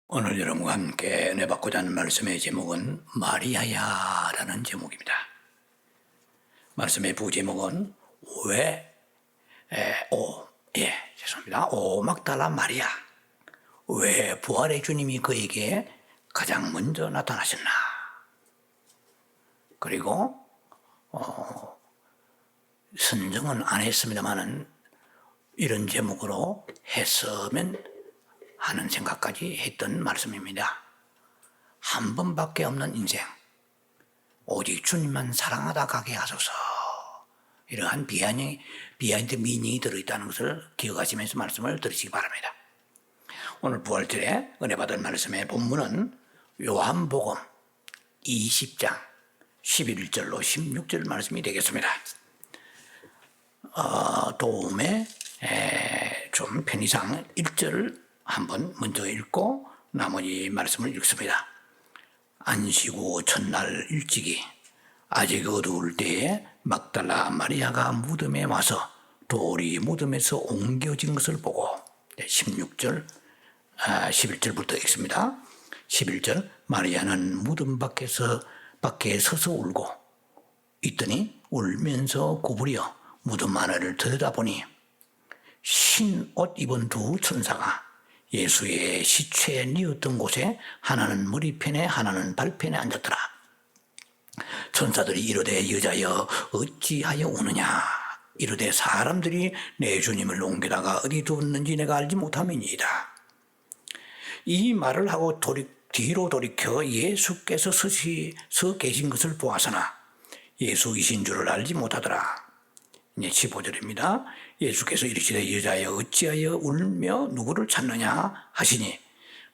오늘 여러분과 함께 은혜 받고자 하는 말씀의 제목은 마리아야라는 제목입니다. 말씀의 부제목은 죄송합니다. 오 막달라 마리아, 왜 부활의 주님이 그에게 가장 먼저 나타나셨나. 그리고 선정은 안 했습니다만은 이런 제목으로 했으면 하는 생각까지 했던 말씀입니다. 한 번밖에 없는 인생, 오직 주님만 사랑하다 가게 하소서. 이러한 비하인드 미닝이 들어있다는 것을 기억하시면서 말씀을 들으시기 바랍니다. 오늘 부활절에 은혜 받은 말씀의 본문은 요한복음 20장 11절로 16절 말씀이 되겠습니다. 도움에 좀 편의상 1절 한번 먼저 읽고 나머지 말씀을 읽습니다. 안식 후 첫날 일찍이 아직 어두울 때에 막달라 마리아가 무덤에 와서 돌이 무덤에서 옮겨진 것을 보고 11절부터 읽습니다. 11절 마리아는 무덤 밖에 서서 울고 있더니 울면서 구부려 무덤 안을 들여다보니 흰 옷 입은 두 천사가 예수의 시체에 뉘었던 곳에 하나는 머리편에 하나는 발편에 앉았더라. 천사들이 이르되 여자여 어찌하여 우느냐. 이르되 사람들이 내 주님을 옮기다가 어디 두었는지 내가 알지 못함이니이다. 이 말을 하고 뒤로 돌이켜 예수께서 서 계신 것을 보아서나 예수이신 줄을 알지 못하더라. 이제 15절입니다. 예수께서 이르시되 여자여 어찌하여 울며 누구를 찾느냐 하시니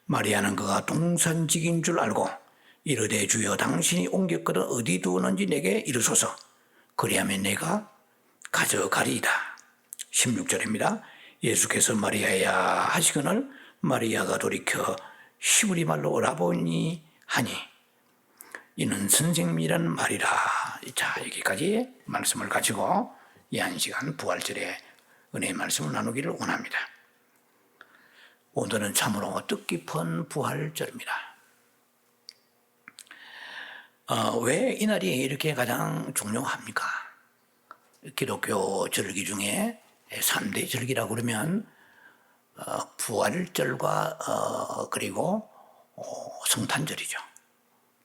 마리아는 그가 동산직인 줄 알고 이르되 주여 당신이 옮겼거든 어디 두었는지 내게 이르소서. 그리하면 내가 가져가리이다. 16절입니다. 예수께서 마리아야 하시거늘 마리아가 돌이켜 히브리 말로 라보니 하니 이는 선생님이라는 말이라. 자, 여기까지 말씀을 가지고 이 한 시간 부활절에 은혜의 말씀을 나누기를 원합니다. 오늘은 참으로 뜻깊은 부활절입니다. 왜 이날이 이렇게 가장 중요합니까? 기독교 절기 중에 3대 절기라고 그러면 부활절과 그리고 성탄절이죠.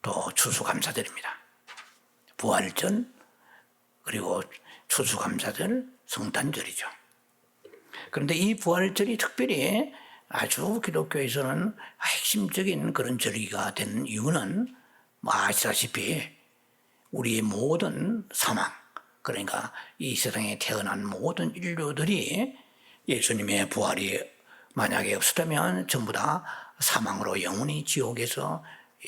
또 추수감사절입니다. 부활절 그리고 추수감사절, 성탄절이죠. 그런데 이 부활절이 특별히 아주 기독교에서는 핵심적인 그런 절기가 된 이유는 아시다시피 우리의 모든 사망, 그러니까 이 세상에 태어난 모든 인류들이 예수님의 부활이 만약에 없었다면 전부 다 사망으로 영원히 지옥에서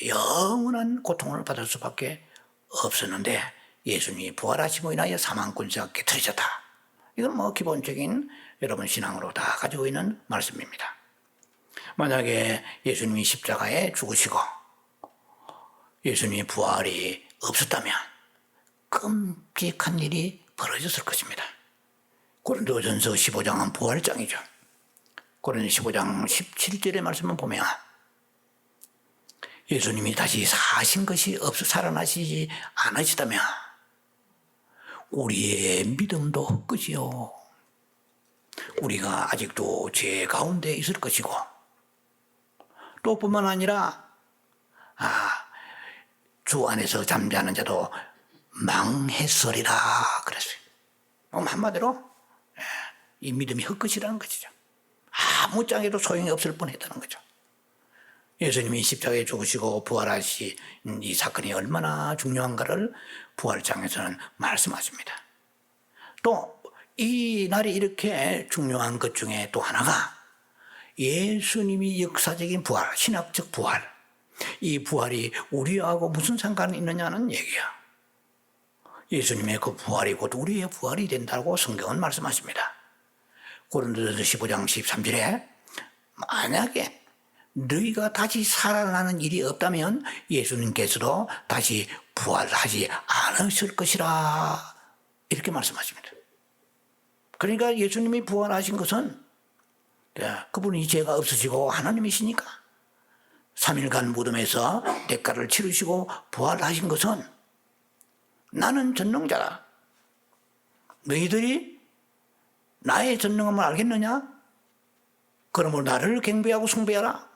영원한 고통을 받을 수밖에 없었는데 예수님이 부활하심으로 인하여 사망 권세가 깨트려졌다. 이건 기본적인 여러분 신앙으로 다 가지고 있는 말씀입니다. 만약에 예수님이 십자가에 죽으시고 예수님의 부활이 없었다면 끔찍한 일이 벌어졌을 것입니다. 고린도전서 15장은 부활장이죠. 고린도 15장 17절의 말씀을 보면 예수님이 다시 사신 것이 살아나시지 않으시다면 우리의 믿음도 헛것이요. 우리가 아직도 죄 가운데 있을 것이고 또 뿐만 아니라 주 안에서 잠자는 자도 망했으리라 그랬어요. 한마디로 이 믿음이 헛것이라는 것이죠. 아무 짝에도 소용이 없을 뻔했다는 거죠. 예수님이 십자가에 죽으시고 부활하신 이 사건이 얼마나 중요한가를 부활장에서는 말씀하십니다. 또 이 날이 이렇게 중요한 것 중에 또 하나가 예수님이 역사적인 부활, 신학적 부활, 이 부활이 우리하고 무슨 상관이 있느냐는 얘기야. 예수님의 그 부활이 곧 우리의 부활이 된다고 성경은 말씀하십니다. 고린도전서 15장 13절에 만약에 너희가 다시 살아나는 일이 없다면 예수님께서도 다시 부활하지 않으실 것이라 이렇게 말씀하십니다. 그러니까 예수님이 부활하신 것은 그분이 죄가 없으시고 하나님이시니까 3일간 무덤에서 대가를 치르시고 부활하신 것은 나는 전능자다. 너희들이 나의 전능함을 알겠느냐? 그러므로 나를 경배하고 숭배하라.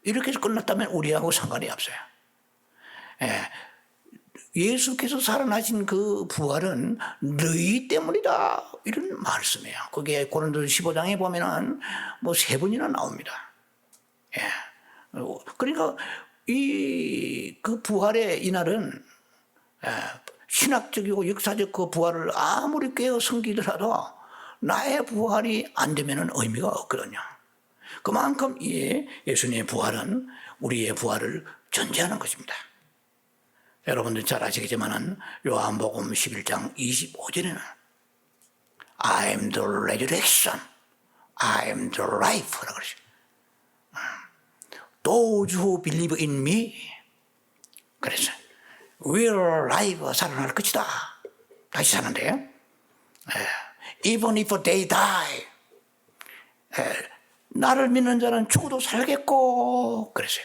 이렇게 해서 끝났다면 우리하고 상관이 없어요. 예수께서 살아나신 그 부활은 너희 때문이다. 이런 말씀이에요. 그게 고린도서 15장에 보면은 뭐 3번이나 나옵니다. 그러니까 그 부활의 이날은 신학적이고 역사적 그 부활을 아무리 깨어 섬기더라도 나의 부활이 안 되면은 의미가 없거든요. 그만큼 예수님의 부활은 우리의 부활을 전제하는 것입니다. 여러분들 잘 아시겠지만은 요한복음 11장 25절에는 I am the resurrection, I am the life라고 그러죠. Those who believe in me, 그래서 will live, 살아날 것이다. 다시 사는데요. Even if they die, 나를 믿는 자는 죽어도 살겠고, 그랬어요.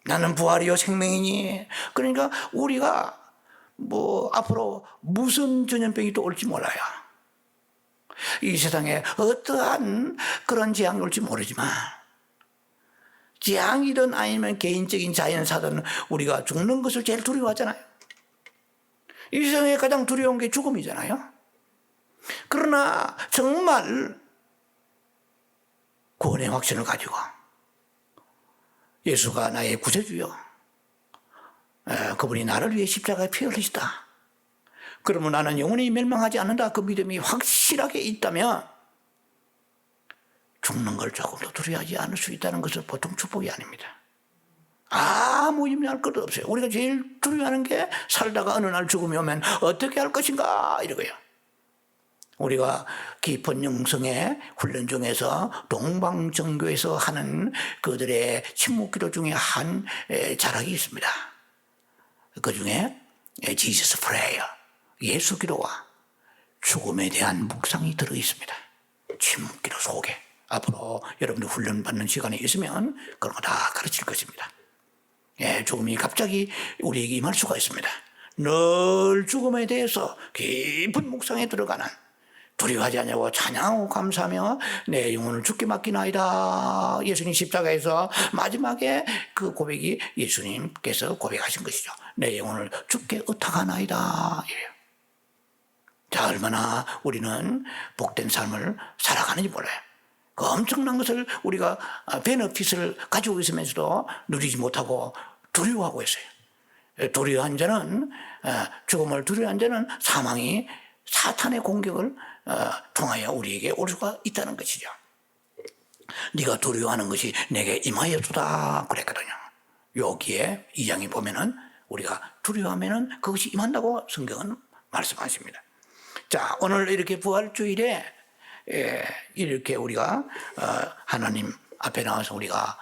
나는 부활이요 생명이니. 그러니까 우리가 뭐 앞으로 무슨 전염병이 또 올지 몰라요. 이 세상에 어떠한 그런 재앙이 올지 모르지만 재앙이든 아니면 개인적인 자연사든 우리가 죽는 것을 제일 두려워하잖아요. 이 세상에 가장 두려운 게 죽음이잖아요. 그러나 정말 구원의 확신을 가지고 예수가 나의 구세주요, 그분이 나를 위해 십자가에 피 흘리셨다. 그러면 나는 영원히 멸망하지 않는다. 그 믿음이 확실하게 있다면 죽는 걸 조금도 두려워하지 않을 수 있다는 것은 보통 축복이 아닙니다. 아무 의미할 것도 없어요. 우리가 제일 두려워하는 게 살다가 어느 날 죽음이 오면 어떻게 할 것인가 이러고요. 우리가 깊은 영성의 훈련 중에서 동방정교에서 하는 그들의 침묵기도 중에 한 자락이 있습니다. 그 중에 Jesus Prayer, 예수 기도와 죽음에 대한 묵상이 들어 있습니다. 침묵기도 속에. 앞으로 여러분들 훈련받는 시간이 있으면 그런 거 다 가르칠 것입니다. 죽음이 갑자기 우리에게 임할 수가 있습니다. 늘 죽음에 대해서 깊은 묵상에 들어가는, 두려워하지 않냐고 찬양하고 감사하며 내 영혼을 주께 맡기나이다. 예수님 십자가에서 마지막에 그 고백이 예수님께서 고백하신 것이죠. 내 영혼을 주께 의탁하나이다. 이래요. 자, 얼마나 우리는 복된 삶을 살아가는지 몰라요. 그 엄청난 것을 우리가 베너핏을 가지고 있으면서도 누리지 못하고 두려워하고 있어요. 두려워한 자는, 죽음을 두려워한 자는 사망이 사탄의 공격을 통하여 우리에게 올 수가 있다는 것이죠. 네가 두려워하는 것이 내게 임하였도다 그랬거든요. 여기에 2장에 보면은 우리가 두려워하면은 그것이 임한다고 성경은 말씀하십니다. 자, 오늘 이렇게 부활주일에 이렇게 우리가 하나님 앞에 나와서 우리가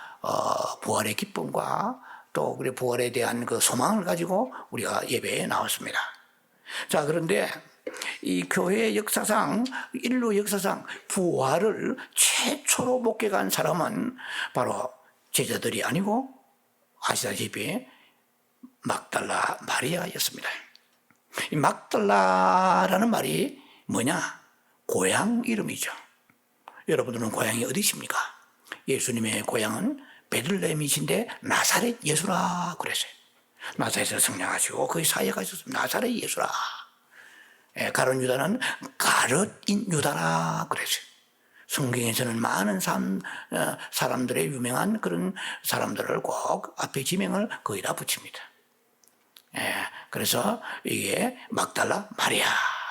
부활의 기쁨과 또 우리 부활에 대한 그 소망을 가지고 우리가 예배에 나왔습니다. 자, 그런데 이 교회 역사상, 인류 역사상 부활을 최초로 목격한 사람은 바로 제자들이 아니고 아시다시피 막달라 마리아였습니다. 이 막달라라는 말이 뭐냐? 고향 이름이죠. 여러분들은 고향이 어디십니까? 예수님의 고향은 베들레헴이신데 나사렛 예수라 그랬어요. 나사렛에서 성장하시고 거기 사역하셨습니다. 나사렛 예수라. 가룟 유다는 가룟인 유다라 그랬어요. 성경에서는 많은 사람들의 유명한 그런 사람들을 꼭 앞에 지명을 거기다 붙입니다. 그래서 이게 막달라 마리아.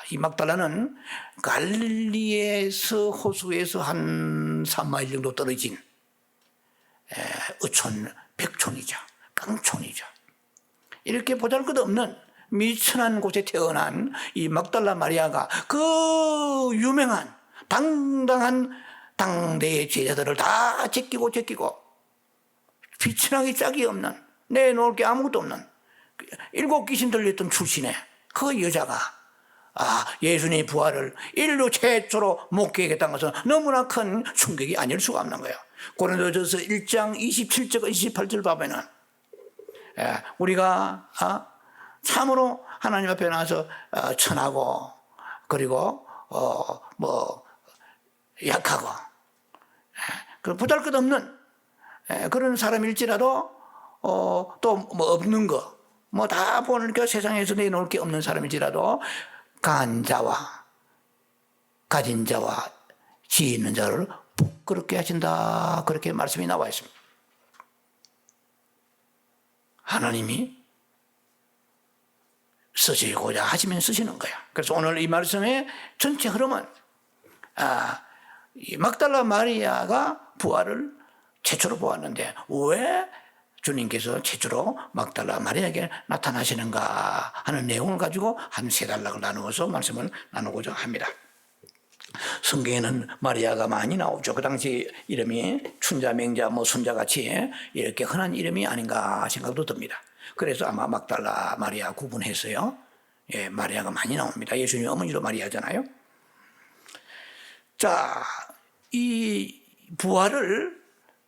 이 막달라는 갈릴리에서 호수에서 한 3마일 정도 떨어진 어촌, 백촌이죠. 깡촌이죠. 이렇게 보잘것없는 미천한 곳에 태어난 이 막달라 마리아가 그 유명한 당당한 당대의 제자들을 다 제끼고 비천하기 짝이 없는, 내놓을 게 아무것도 없는 7 귀신 들렸던 출신의 그 여자가 예수님의 부활을 인류 최초로 목격했다는 것은 너무나 큰 충격이 아닐 수가 없는 거예요. 고린도전서 1장 27절 28절 보면은 우리가 참으로 하나님 앞에 나와서 천하고 그리고 약하고 보잘것없는 그런 사람일지라도 또 없는 거 다 보니까 세상에서 내놓을 게 없는 사람일지라도 강한 자와 가진 자와 지혜 있는 자를 부끄럽게 하신다, 그렇게 말씀이 나와 있습니다. 하나님이 쓰시고자 하시면 쓰시는 거야. 그래서 오늘 이 말씀의 전체 흐름은 이 막달라 마리아가 부활을 최초로 보았는데 왜 주님께서 최초로 막달라 마리아에게 나타나시는가 하는 내용을 가지고 한 세 단락을 나누어서 말씀을 나누고자 합니다. 성경에는 마리아가 많이 나오죠. 그 당시 이름이 춘자, 맹자, 순자같이 이렇게 흔한 이름이 아닌가 생각도 듭니다. 그래서 아마 막달라 마리아 구분해서요, 마리아가 많이 나옵니다. 예수님 어머니도 마리아잖아요. 자, 이 부활을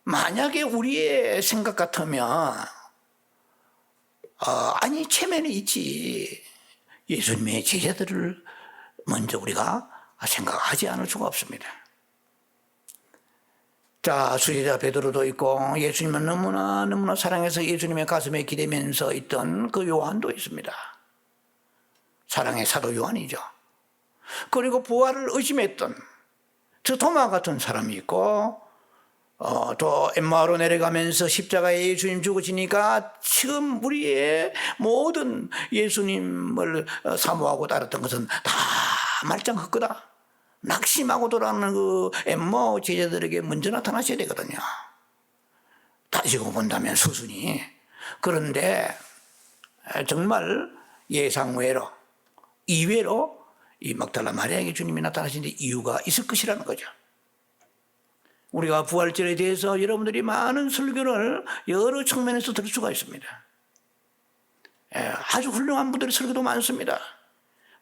만약에 우리의 생각 같으면 아니 체면에 있지, 예수님의 제자들을 먼저 우리가 생각하지 않을 수가 없습니다. 자, 수제자 베드로도 있고 예수님을 너무나 사랑해서 예수님의 가슴에 기대면서 있던 그 요한도 있습니다. 사랑의 사도 요한이죠. 그리고 부활을 의심했던 저 도마 같은 사람이 있고 또 엠마오로 내려가면서 십자가에 예수님 죽으시니까 지금 우리의 모든 예수님을 사모하고 따랐던 것은 다 말짱 헛거다, 낙심하고 돌아오는 그 엠마오 제자들에게 먼저 나타나셔야 되거든요. 따지고 본다면 수순이. 그런데 정말 예상외로 이외로 이 막달라 마리아에게 주님이 나타나신 데 이유가 있을 것이라는 거죠. 우리가 부활절에 대해서 여러분들이 많은 설교를 여러 측면에서 들을 수가 있습니다. 아주 훌륭한 분들의 설교도 많습니다.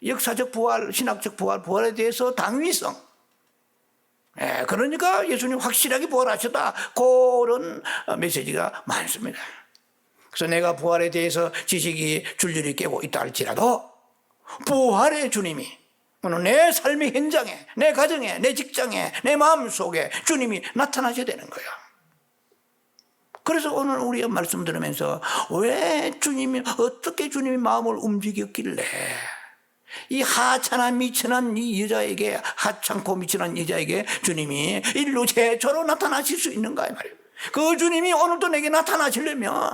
역사적 부활, 신학적 부활, 부활에 대해서 당위성, 그러니까 예수님 확실하게 부활하셨다, 그런 메시지가 많습니다. 그래서 내가 부활에 대해서 지식이 줄줄이 깨고 있다 할지라도 부활의 주님이 오늘 내 삶의 현장에, 내 가정에, 내 직장에, 내 마음속에 주님이 나타나셔야 되는 거예요. 그래서 오늘 우리가 말씀 들으면서 왜 주님이, 어떻게 주님이 마음을 움직였길래 이 하찮아 미천한 이 여자에게, 하찮고 미천한 여자에게 주님이 인류 최초로 나타나실 수 있는가 이 말이에요. 그 주님이 오늘도 내게 나타나시려면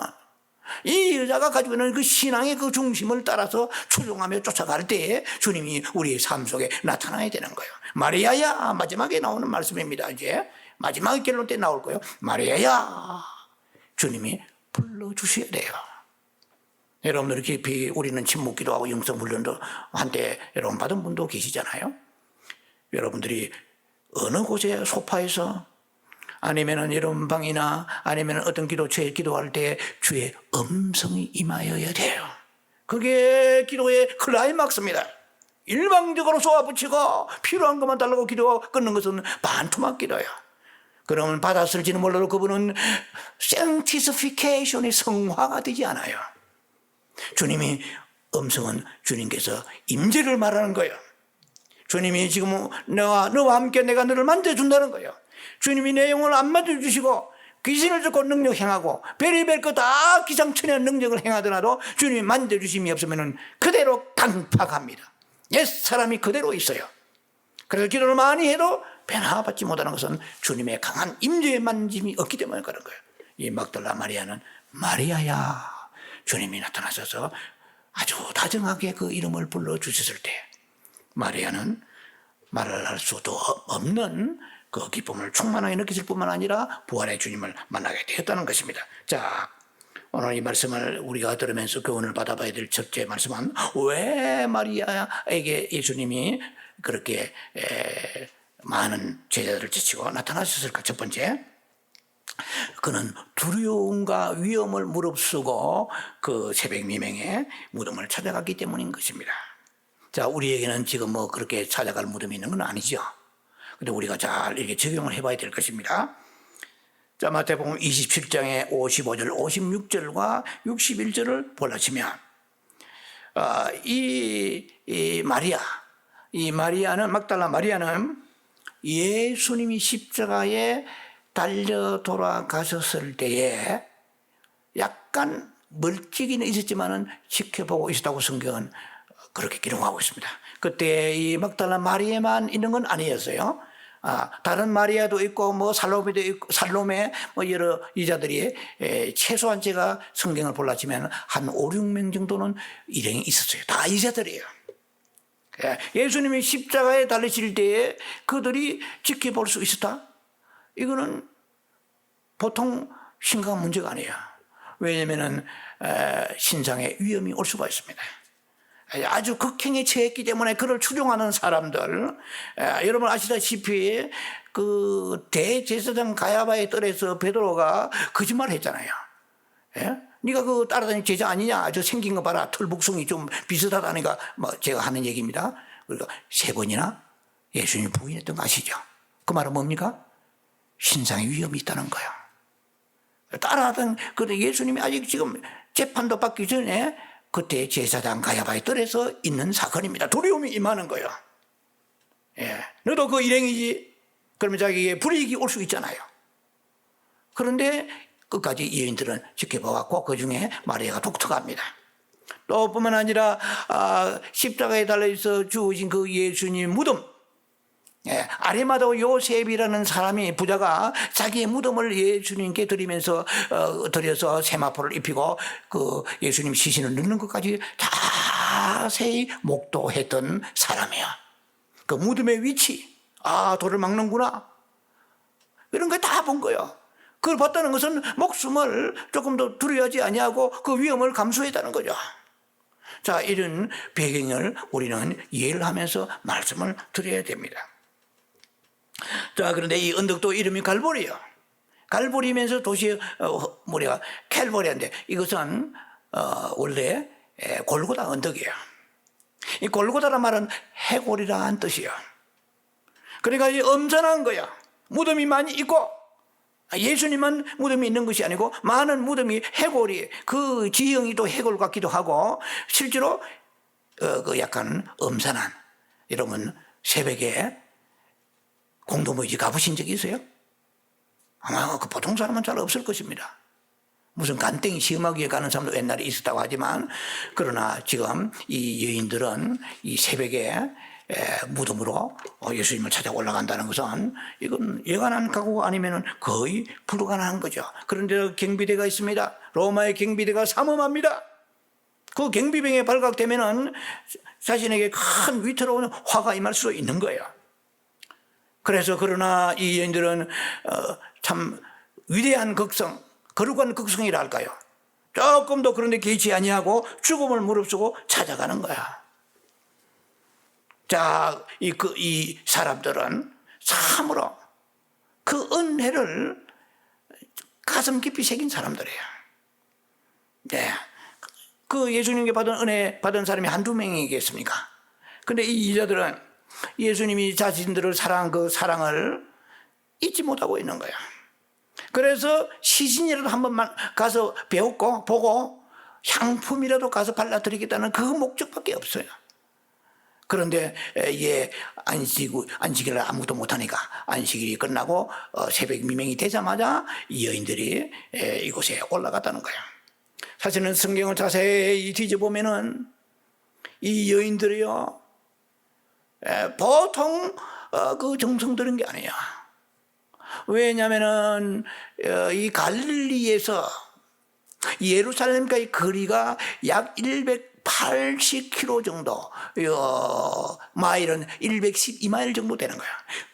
이 여자가 가지고 있는 그 신앙의 그 중심을 따라서 추종하며 쫓아갈 때에 주님이 우리의 삶 속에 나타나야 되는 거예요. 마리아야, 마지막에 나오는 말씀입니다. 이제 마지막 결론 때 나올 거예요. 마리아야, 주님이 불러주셔야 돼요. 여러분들이 깊이 우리는 침묵기도 하고 영성 훈련도 한때 여러분 받은 분도 계시잖아요. 여러분들이 어느 곳에 소파에서 아니면은 여러분 방이나 아니면 어떤 기도처에 기도할 때 주의 음성이 임하여야 돼요. 그게 기도의 클라이막스입니다. 일방적으로 쏘아붙이고 필요한 것만 달라고 기도하고 끊는 것은 반토막 기도예요. 그러면 받았을지는 몰라도 그분은 sanctification이 성화가 되지 않아요. 주님이 음성은 주님께서 임재를 말하는 거예요. 주님이 지금 너와 함께 내가 너를 만져준다는 거예요. 주님이 내 영혼을 안 만져주시고 귀신을 쫓고 능력 행하고 별의별 거 다 기상천외한 능력을 행하더라도 주님이 만져주심이 없으면 그대로 강팍합니다. 옛사람이 그대로 있어요. 그래서 기도를 많이 해도 변화받지 못하는 것은 주님의 강한 임재의 만짐이 없기 때문에 그런 거예요. 이 막달라 마리아는 마리아야, 주님이 나타나셔서 아주 다정하게 그 이름을 불러주셨을 때 마리아는 말을 할 수도 없는 그 기쁨을 충만하게 느꼈을 뿐만 아니라 부활의 주님을 만나게 되었다는 것입니다. 자, 오늘 이 말씀을 우리가 들으면서 교훈을 받아봐야 될 첫째 말씀은 왜 마리아에게 예수님이 그렇게 많은 제자들을 지치고 나타나셨을까? 첫 번째, 그는 두려움과 위험을 무릅쓰고 그 새벽 미명에 무덤을 찾아갔기 때문인 것입니다. 자, 우리에게는 지금 뭐 그렇게 찾아갈 무덤이 있는 건 아니죠. 근데 우리가 잘 이렇게 적용을 해봐야 될 것입니다. 자, 마태복음 27장의 55절, 56절과 61절을 볼라치면 이 마리아는, 막달라 마리아는 예수님이 십자가에 달려 돌아가셨을 때에 약간 멀찍이는 있었지만은 지켜보고 있었다고 성경은 그렇게 기록하고 있습니다. 그때 이 막달라 마리아만 있는 건 아니었어요. 다른 마리아도 있고 뭐 살로메도 있고, 살로메 뭐 여러 여자들이 최소한 제가 성경을 볼라치면 한 5, 6명 정도는 일행이 있었어요. 다 여자들이에요. 예수님이 십자가에 달리실 때에 그들이 지켜볼 수 있었다? 이거는 보통 심각한 문제가 아니에요. 왜냐하면 신상의 위험이 올 수가 있습니다. 아주 극행에 처했기 때문에 그를 추종하는 사람들, 여러분 아시다시피 그 대제사장 가야바의 뜰에서 베드로가 거짓말을 했잖아요. 예? 네가 그 따라다니는 제자 아니냐? 저 생긴 거 봐라. 털복숭이 좀 비슷하다니까. 뭐 제가 하는 얘기입니다. 그러니까 3번이나 예수님 부인했던 거 아시죠? 그 말은 뭡니까? 신상의 위험이 있다는 거예요. 따라하던 그 예수님이 아직 지금 재판도 받기 전에 그때 제사장 가야바의 뜰에서 있는 사건입니다. 두려움이 임하는 거예요. 예. 너도 그 일행이지? 그러면 자기에게 불이익이 올 수 있잖아요. 그런데 끝까지 여인들은 지켜봐왔고 그 중에 마리아가 독특합니다. 또 뿐만 아니라 십자가에 달려있어 주어진 그 예수님 무덤, 아리마다 요셉이라는 사람이 부자가 자기의 무덤을 예수님께 드려서 세마포를 입히고 그 예수님 시신을 넣는 것까지 자세히 목도했던 사람이야. 그 무덤의 위치, 돌을 막는구나, 이런 거 다 본 거예요. 그걸 봤다는 것은 목숨을 조금 더 두려워하지 아니하고 그 위험을 감수했다는 거죠. 자, 이런 배경을 우리는 이해를 하면서 말씀을 드려야 됩니다. 자, 그런데 이 언덕도 이름이 갈보리요. 갈보리면서 도시 뭐래가 캘보리인데 이것은 원래 골고다 언덕이에요. 이 골고다란 말은 해골이라는 뜻이에요. 그러니까 이 엄선한 거야. 무덤이 많이 있고 예수님은 무덤이 있는 것이 아니고 많은 무덤이 해골이, 그 지형이 또 해골 같기도 하고 실제로 그 약간 엄선한, 여러분 새벽에 공동묘지 가보신 적이 있어요? 아마 그 보통 사람은 잘 없을 것입니다. 무슨 간땡이 시험하기 위해 가는 사람도 옛날에 있었다고 하지만, 그러나 지금 이 여인들은 이 새벽에 무덤으로 예수님을 찾아 올라간다는 것은 이건 예관한 각오가 아니면 거의 불가능한 거죠. 그런데 경비대가 있습니다. 로마의 경비대가 삼엄합니다. 그 경비병에 발각되면은 자신에게 큰 위태로운 화가 임할 수 있는 거예요. 그래서 그러나 이 여인들은 참 위대한 극성, 거룩한 극성이라 할까요? 조금도 그런데 개의치 아니하고 죽음을 무릅쓰고 찾아가는 거야. 자, 이 사람들은 참으로 그 은혜를 가슴 깊이 새긴 사람들이에요. 네. 그 예수님께 받은 은혜 받은 사람이 한두 명이겠습니까? 근데 이 여자들은 예수님이 자신들을 사랑한 그 사랑을 잊지 못하고 있는 거야. 그래서 시신이라도 한 번만 가서 배웠고 보고 향품이라도 가서 발라드리겠다는 그 목적밖에 없어요. 그런데 안식일을 아무것도 못하니까 안식일이 끝나고 새벽 미명이 되자마자 이 여인들이 이곳에 올라갔다는 거야. 사실은 성경을 자세히 뒤져보면은 이 여인들이요, 보통 그 정성 들은 게 아니야. 왜냐면은 이 갈릴리에서 예루살렘까지 거리가 약 180km 정도, 마일은 112마일 정도 되는 거야.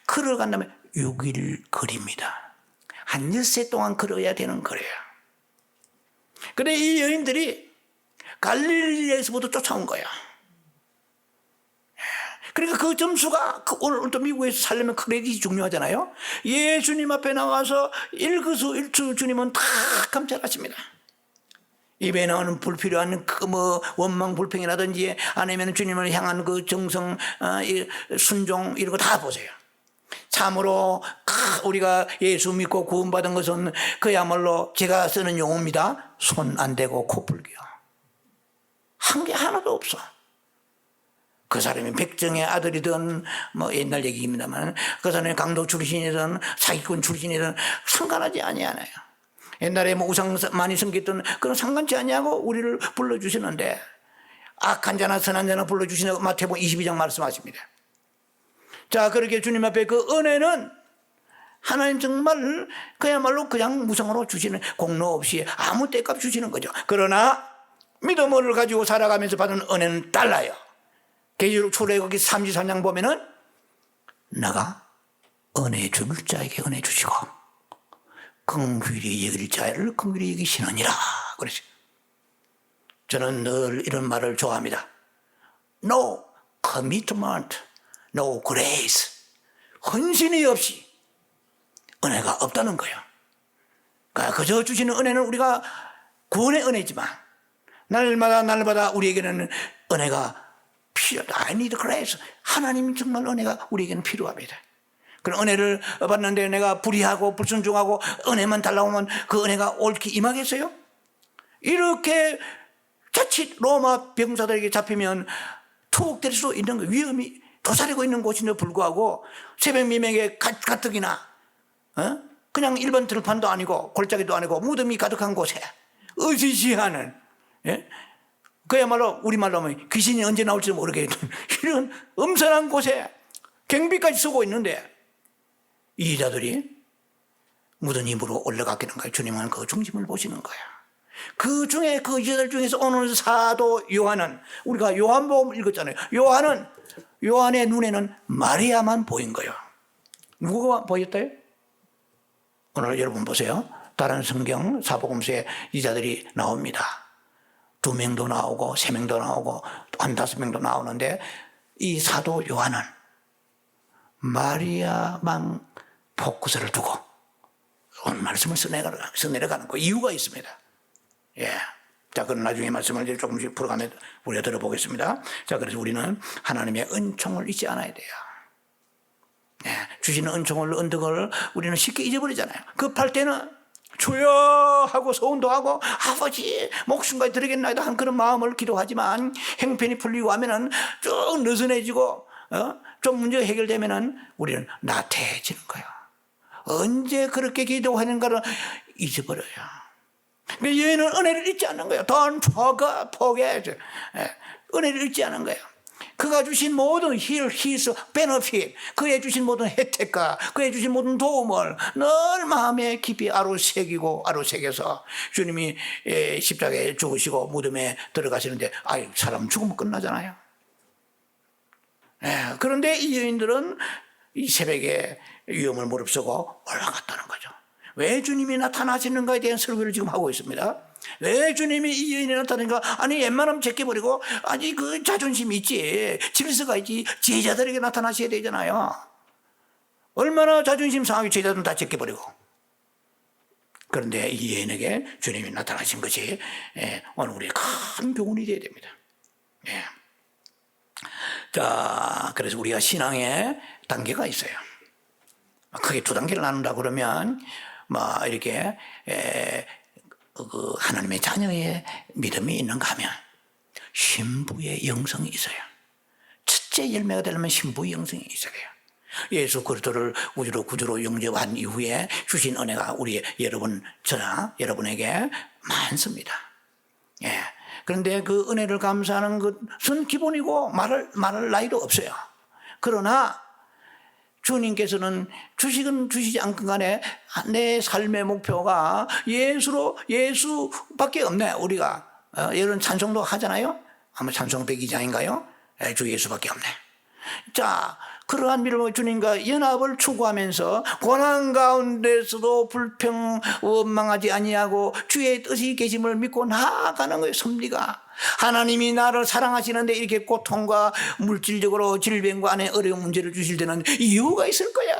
걸어간다면 6일 거리입니다. 한 엿새 동안 걸어야 되는 거래요. 근데 이 여인들이 갈릴리에서부터 쫓아온 거야. 그러니까 그 점수가, 오늘 또 미국에서 살려면 크레딧이 중요하잖아요. 예수님 앞에 나와서 일거수일투 주님은 다 감찰하십니다. 입에 나오는 불필요한 그 원망 불평이라든지 아니면 주님을 향한 그 정성, 순종, 이런 거 다 보세요. 참으로 우리가 예수 믿고 구원받은 것은 그야말로 제가 쓰는 용어입니다. 손 안 대고 코 불기요. 한 게 하나도 없어. 그 사람이 백정의 아들이든 뭐 옛날 얘기입니다만 그 사람이 강도 출신이든 사기꾼 출신이든 상관하지 아니하나요. 옛날에 뭐 우상 많이 섬겼던 그런 상관치 아니하고 우리를 불러주시는데 악한 자나 선한 자나 불러주시는 마태복음 22장 말씀하십니다. 자, 그렇게 주님 앞에 그 은혜는 하나님 정말 그야말로 그냥 무상으로 주시는 공로 없이 아무 때값 주시는 거죠. 그러나 믿음을 가지고 살아가면서 받은 은혜는 달라요. 계시록 출애굽기 33장 보면은 내가 은혜 줄 자에게 은혜 주시고 긍휼히 여길 자를 긍휼히 여기시느니라 그랬어요. 저는 늘 이런 말을 좋아합니다. No commitment, no grace. 헌신이 없이 은혜가 없다는 거예요. 그러니까 그저 주시는 은혜는 우리가 구원의 은혜지만 날마다 우리에게는 은혜가 필요하다. I need grace. 하나님 정말 은혜가 우리에게는 필요합니다. 그런 은혜를 받는데 내가 불의하고 불순종하고 은혜만 달라고 하면 그 은혜가 옳게 임하겠어요? 이렇게 자칫 로마 병사들에게 잡히면 투옥될 수 있는 거 위험이 도사리고 있는 곳인데 불구하고 새벽 미명에 가뜩이나 그냥 일반 들판도 아니고 골짜기도 아니고 무덤이 가득한 곳에 의지시하는 그야말로 우리말로 하면 귀신이 언제 나올지 모르겠는 이런 엄선한 곳에 경비까지 쓰고 있는데 이 자들이 묻은 입으로 올라갔기는 거예요. 주님은 그 중심을 보시는 거예요. 그 중에 그 이자들 중에서 오늘 사도 요한은 우리가 요한복음 읽었잖아요. 요한의 눈에는 마리아만 보인 거예요. 누구가 보였대요? 오늘 여러분 보세요. 다른 성경 사복음서에 이자들이 나옵니다. 2명도 나오고 3명도 나오고 1~5명도 나오는데 이 사도 요한은 마리아만 포커스를 두고 오늘 말씀을 써내려가는 거 이유가 있습니다. 예. 자, 그럼 나중에 말씀을 조금씩 풀어가며 우리가 들어보겠습니다. 자, 그래서 우리는 하나님의 은총을 잊지 않아야 돼요. 예. 주시는 은총을, 은덕을 우리는 쉽게 잊어버리잖아요. 급할 때는 주여 하고 소원도 하고 아버지 목숨까지 드리겠나이다 하는 그런 마음을 기도하지만 행편이 풀리고 하면은 쭉 느슨해지고 좀 문제가 해결되면은 우리는 나태해지는 거예요. 언제 그렇게 기도하는가를 잊어버려요. 여인은 은혜를 잊지 않는 거예요. Don't forget. 은혜를 잊지 않는 거예요. 그가 주신 모든 his benefit, 그에 주신 모든 혜택과 그에 주신 모든 도움을 늘 마음에 깊이 아로새겨서 주님이 십자가에 죽으시고 무덤에 들어가시는데 사람 죽으면 끝나잖아요. 그런데 이 여인들은 이 새벽에 위험을 무릅쓰고 올라갔다는 거죠. 왜 주님이 나타나시는가에 대한 설교를 지금 하고 있습니다. 왜 주님이 이 여인이 나타나는가? 아니 웬만하면 제껴버리고 아니 그 자존심이 있지, 질서가 있지, 제자들에게 나타나셔야 되잖아요. 얼마나 자존심 상하게 제자들은 다 제껴버리고. 그런데 이 여인에게 주님이 나타나신 것이 오늘 우리의 큰 교훈이 되어야 됩니다. 자, 그래서 우리가 신앙의 단계가 있어요. 크게 2단계를 나눈다 그러면 이렇게 그 하나님의 자녀의 믿음이 있는가 하면 신부의 영성이 있어요. 첫째 열매가 되려면 신부의 영성이 있어야 돼요. 예수 그리스도를 우주로 구주로 영접한 이후에 주신 은혜가 저나 여러분에게 많습니다. 그런데 그 은혜를 감사하는 것은 기본이고 말할 나위도 없어요. 그러나 주님께서는 주시건 주시지 않건 간에 내 삶의 목표가 예수밖에 없네. 우리가 이런 찬송도 하잖아요. 아마 찬송 102장인가요? 주 예수밖에 없네. 자, 그러한 믿음으로 주님과 연합을 추구하면서 고난 가운데서도 불평 원망하지 아니하고 주의 뜻이 계심을 믿고 나아가는 거예요. 섭리가 하나님이 나를 사랑하시는데 이렇게 고통과 물질적으로 질병과 안에 어려운 문제를 주실 때는 이유가 있을 거야.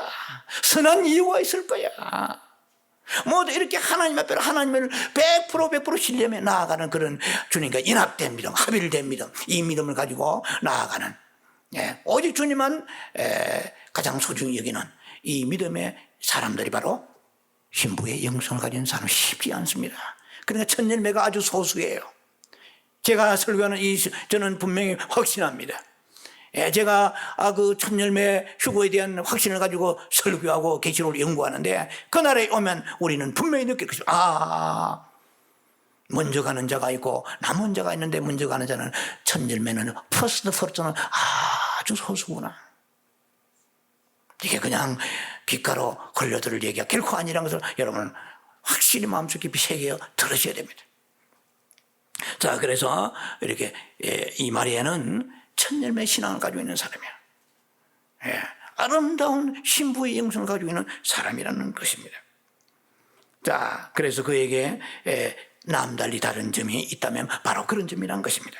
선한 이유가 있을 거야. 이렇게 하나님 앞에 하나님을 100% 신뢰하며 나아가는 그런 주님과 연합된 믿음, 합일된 믿음, 이 믿음을 가지고 나아가는 오직 주님만 가장 소중히 여기는 이 믿음의 사람들이 바로 신부의 영성을 가진 사람은 쉽지 않습니다. 그러니까 첫 열매가 아주 소수예요. 제가 설교하는 저는 분명히 확신합니다. 제가 그 첫 열매 휴거에 대한 확신을 가지고 설교하고 계시록을 연구하는데 그날에 오면 우리는 분명히 느낄 것입니다. 먼저 가는 자가 있고 남은 자가 있는데 먼저 가는 자는 첫 열매는 퍼스트 퍼스트는 아주 소수구나. 이게 그냥 귓가로 걸려들을 얘기가 결코 아니라는 것을 여러분 확실히 마음속 깊이 새겨 들으셔야 됩니다. 자, 그래서 이렇게 이 마리아는 첫 열매 신앙을 가지고 있는 사람이야. 아름다운 신부의 영성을 가지고 있는 사람이라는 것입니다. 자, 그래서 그에게 남달리 다른 점이 있다면 바로 그런 점이라는 것입니다.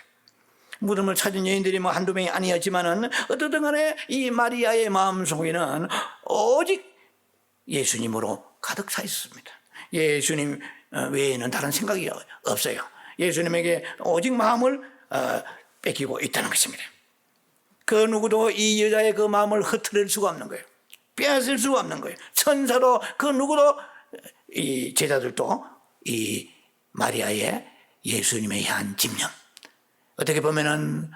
무덤을 찾은 여인들이 뭐 한두 명이 아니었지만은 어떻든 간에 이 마리아의 마음속에는 오직 예수님으로 가득 차 있었습니다. 예수님 외에는 다른 생각이 없어요. 예수님에게 오직 마음을 뺏기고 있다는 것입니다. 그 누구도 이 여자의 그 마음을 흐트릴 수가 없는 거예요. 빼앗을 수가 없는 거예요. 천사도 그 누구도 이 제자들도 이 마리아의 예수님에 향한 집념 어떻게 보면은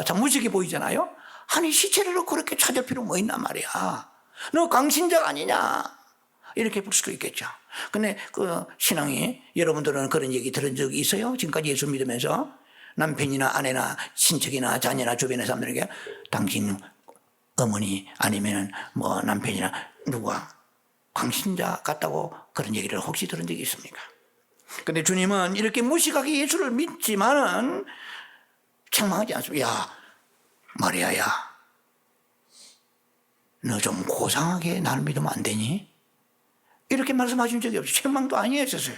참 무식해 보이잖아요. 아니 시체를 그렇게 찾을 필요 뭐 있나 말이야. 너 강신자가 아니냐 이렇게 볼 수도 있겠죠. 근데 그 신앙이 여러분들은 그런 얘기 들은 적이 있어요? 지금까지 예수 믿으면서 남편이나 아내나 친척이나 자녀나 주변의 사람들에게 당신 어머니 아니면 뭐 남편이나 누가 강신자 같다고 그런 얘기를 혹시 들은 적이 있습니까? 근데 주님은 이렇게 무식하게 예수를 믿지만은 책망하지 않습니다. 야 마리아야 너 좀 고상하게 나를 믿으면 안 되니? 이렇게 말씀하신 적이 없어요. 책망도 아니었어요.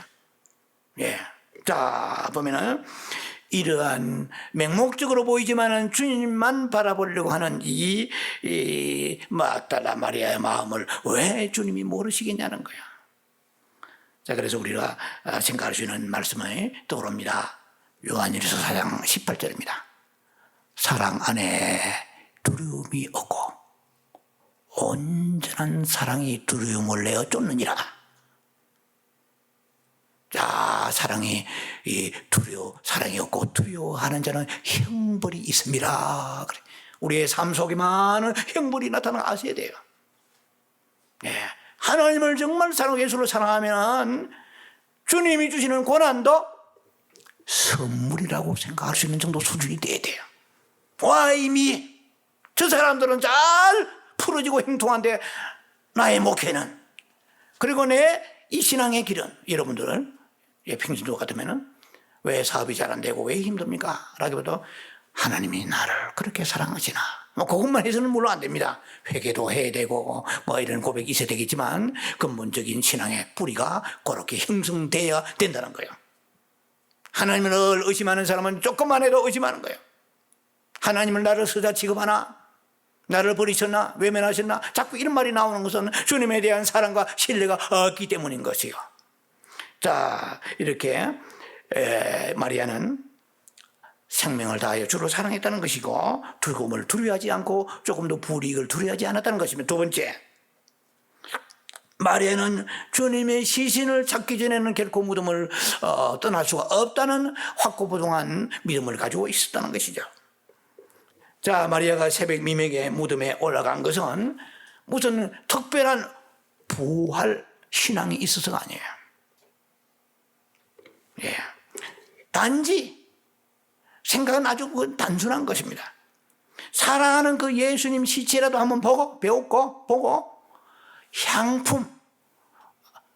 자 보면은 이러한 맹목적으로 보이지만은 주님만 바라보려고 하는 이 막달라 마리아의 마음을 왜 주님이 모르시겠냐는 거야. 자, 그래서 우리가 생각할 수 있는 말씀이 떠오릅니다. 요한일서 4장 18절입니다. 사랑 안에 두려움이 없고 온전한 사랑이 두려움을 내어 쫓느니라. 자, 사랑이 사랑이 없고 두려워하는 자는 형벌이 있습니다. 그래. 우리의 삶 속에 많은 형벌이 나타나는 거 아셔야 돼요. 하나님을 정말 사랑하고 예수를 사랑하면 주님이 주시는 고난도 선물이라고 생각할 수 있는 정도 수준이 돼야 돼요. 와, 이미 저 사람들은 잘 풀어지고 행통한데 나의 목회는 그리고 내 이 신앙의 길은 여러분들은 평신도 같으면 왜 사업이 잘 안 되고 왜 힘듭니까? 라기보다 하나님이 나를 그렇게 사랑하시나. 뭐 그것만 해서는 물론 안 됩니다. 회개도 해야 되고 뭐 이런 고백이 있어야 되겠지만 근본적인 신앙의 뿌리가 그렇게 형성돼야 된다는 거예요. 하나님을 의심하는 사람은 조금만 해도 의심하는 거예요. 하나님을 나를 서자 취급하나? 나를 버리셨나? 외면하셨나? 자꾸 이런 말이 나오는 것은 주님에 대한 사랑과 신뢰가 없기 때문인 것이요. 자, 이렇게 마리아는 생명을 다하여 주를 사랑했다는 것이고 두려움을 두려워하지 않고 조금도 불이익을 두려워하지 않았다는 것입니다. 두 번째, 마리아는 주님의 시신을 찾기 전에는 결코 무덤을 떠날 수가 없다는 확고부동한 믿음을 가지고 있었다는 것이죠. 자, 마리아가 새벽 미명에 무덤에 올라간 것은 무슨 특별한 부활 신앙이 있어서가 아니에요. 단지 생각은 아주 단순한 것입니다. 사랑하는 그 예수님 시체라도 한번 보고 향품,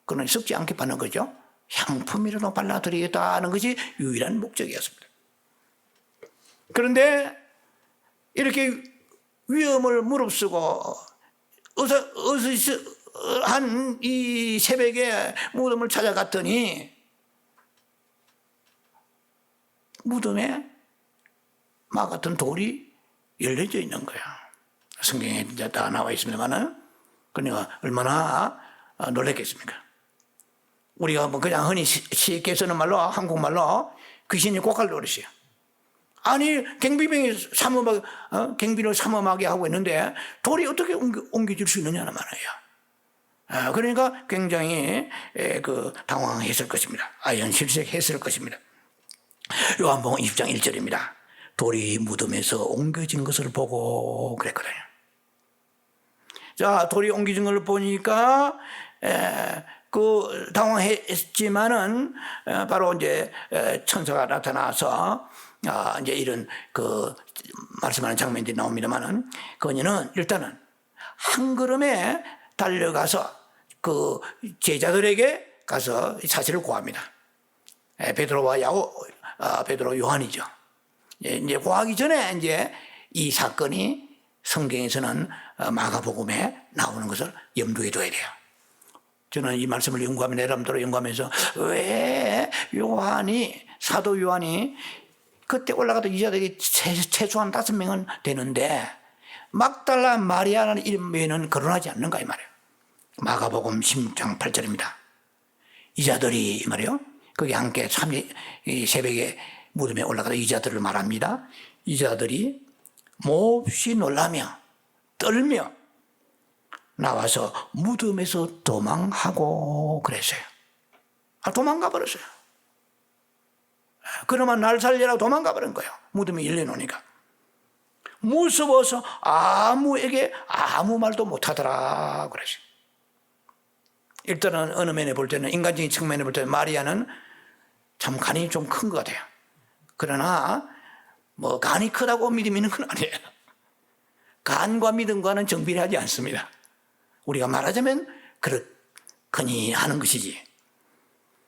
그건 썩지 않게 받는 거죠. 향품이라도 발라드리겠다는 것이 유일한 목적이었습니다. 그런데 이렇게 위험을 무릅쓰고 한 이 새벽에 무덤을 찾아갔더니 무덤에 막 같은 돌이 열려져 있는 거야. 성경에 이제 다 나와 있습니다만은 그러니까 얼마나 놀랐겠습니까? 우리가 뭐 그냥 흔히 쉽게 쓰는 말로 한국말로 귀신이 고칼 노릇이야. 아니 갱비를 삼엄하게 하고 있는데 돌이 어떻게 옮겨질 수 있느냐는 말이에요. 그러니까 굉장히 당황했을 것입니다. 연실색했을 것입니다. 요한복음 20장 1절입니다. 돌이 무덤에서 옮겨진 것을 보고 그랬거든요. 자, 돌이 옮겨진 걸 보니까 당황했지만은 바로 이제 천사가 나타나서 이제 이런 말씀하는 장면들이 나옵니다만은 그녀는 일단은 한 걸음에 달려가서 그 제자들에게 가서 사실을 고합니다. 베드로와 베드로 요한이죠. 이제 고하기 전에 이제 이 사건이 성경에서는 마가복음에 나오는 것을 염두에 둬야 돼요. 저는 이 말씀을 연구하면 내람도로 연구하면서 왜 사도 요한이 그때 올라가도 이자들이 최소한 5명은 되는데 막달라 마리아라는 이름 외에는 거론하지 않는가 이 말이에요. 마가복음 16장 8절입니다. 이자들이 이 말이에요. 거기 함께 새벽에 무덤에 올라가서 이자들을 말합니다. 이자들이 몹시 놀라며 떨며 나와서 무덤에서 도망하고 그랬어요. 도망가 버렸어요. 그러면 날 살려라 도망가 버린 거예요. 무덤이 열려놓으니까. 무서워서 아무에게 아무 말도 못하더라 그랬어요. 일단은 어느 면에 볼 때는 인간적인 측면에 볼 때는 마리아는 참 간이 좀 큰 것 같아요. 그러나 간이 크다고 믿음이 있는 건 아니에요. 간과 믿음과는 정비례하지 않습니다. 우리가 말하자면 그렇거니 하는 것이지.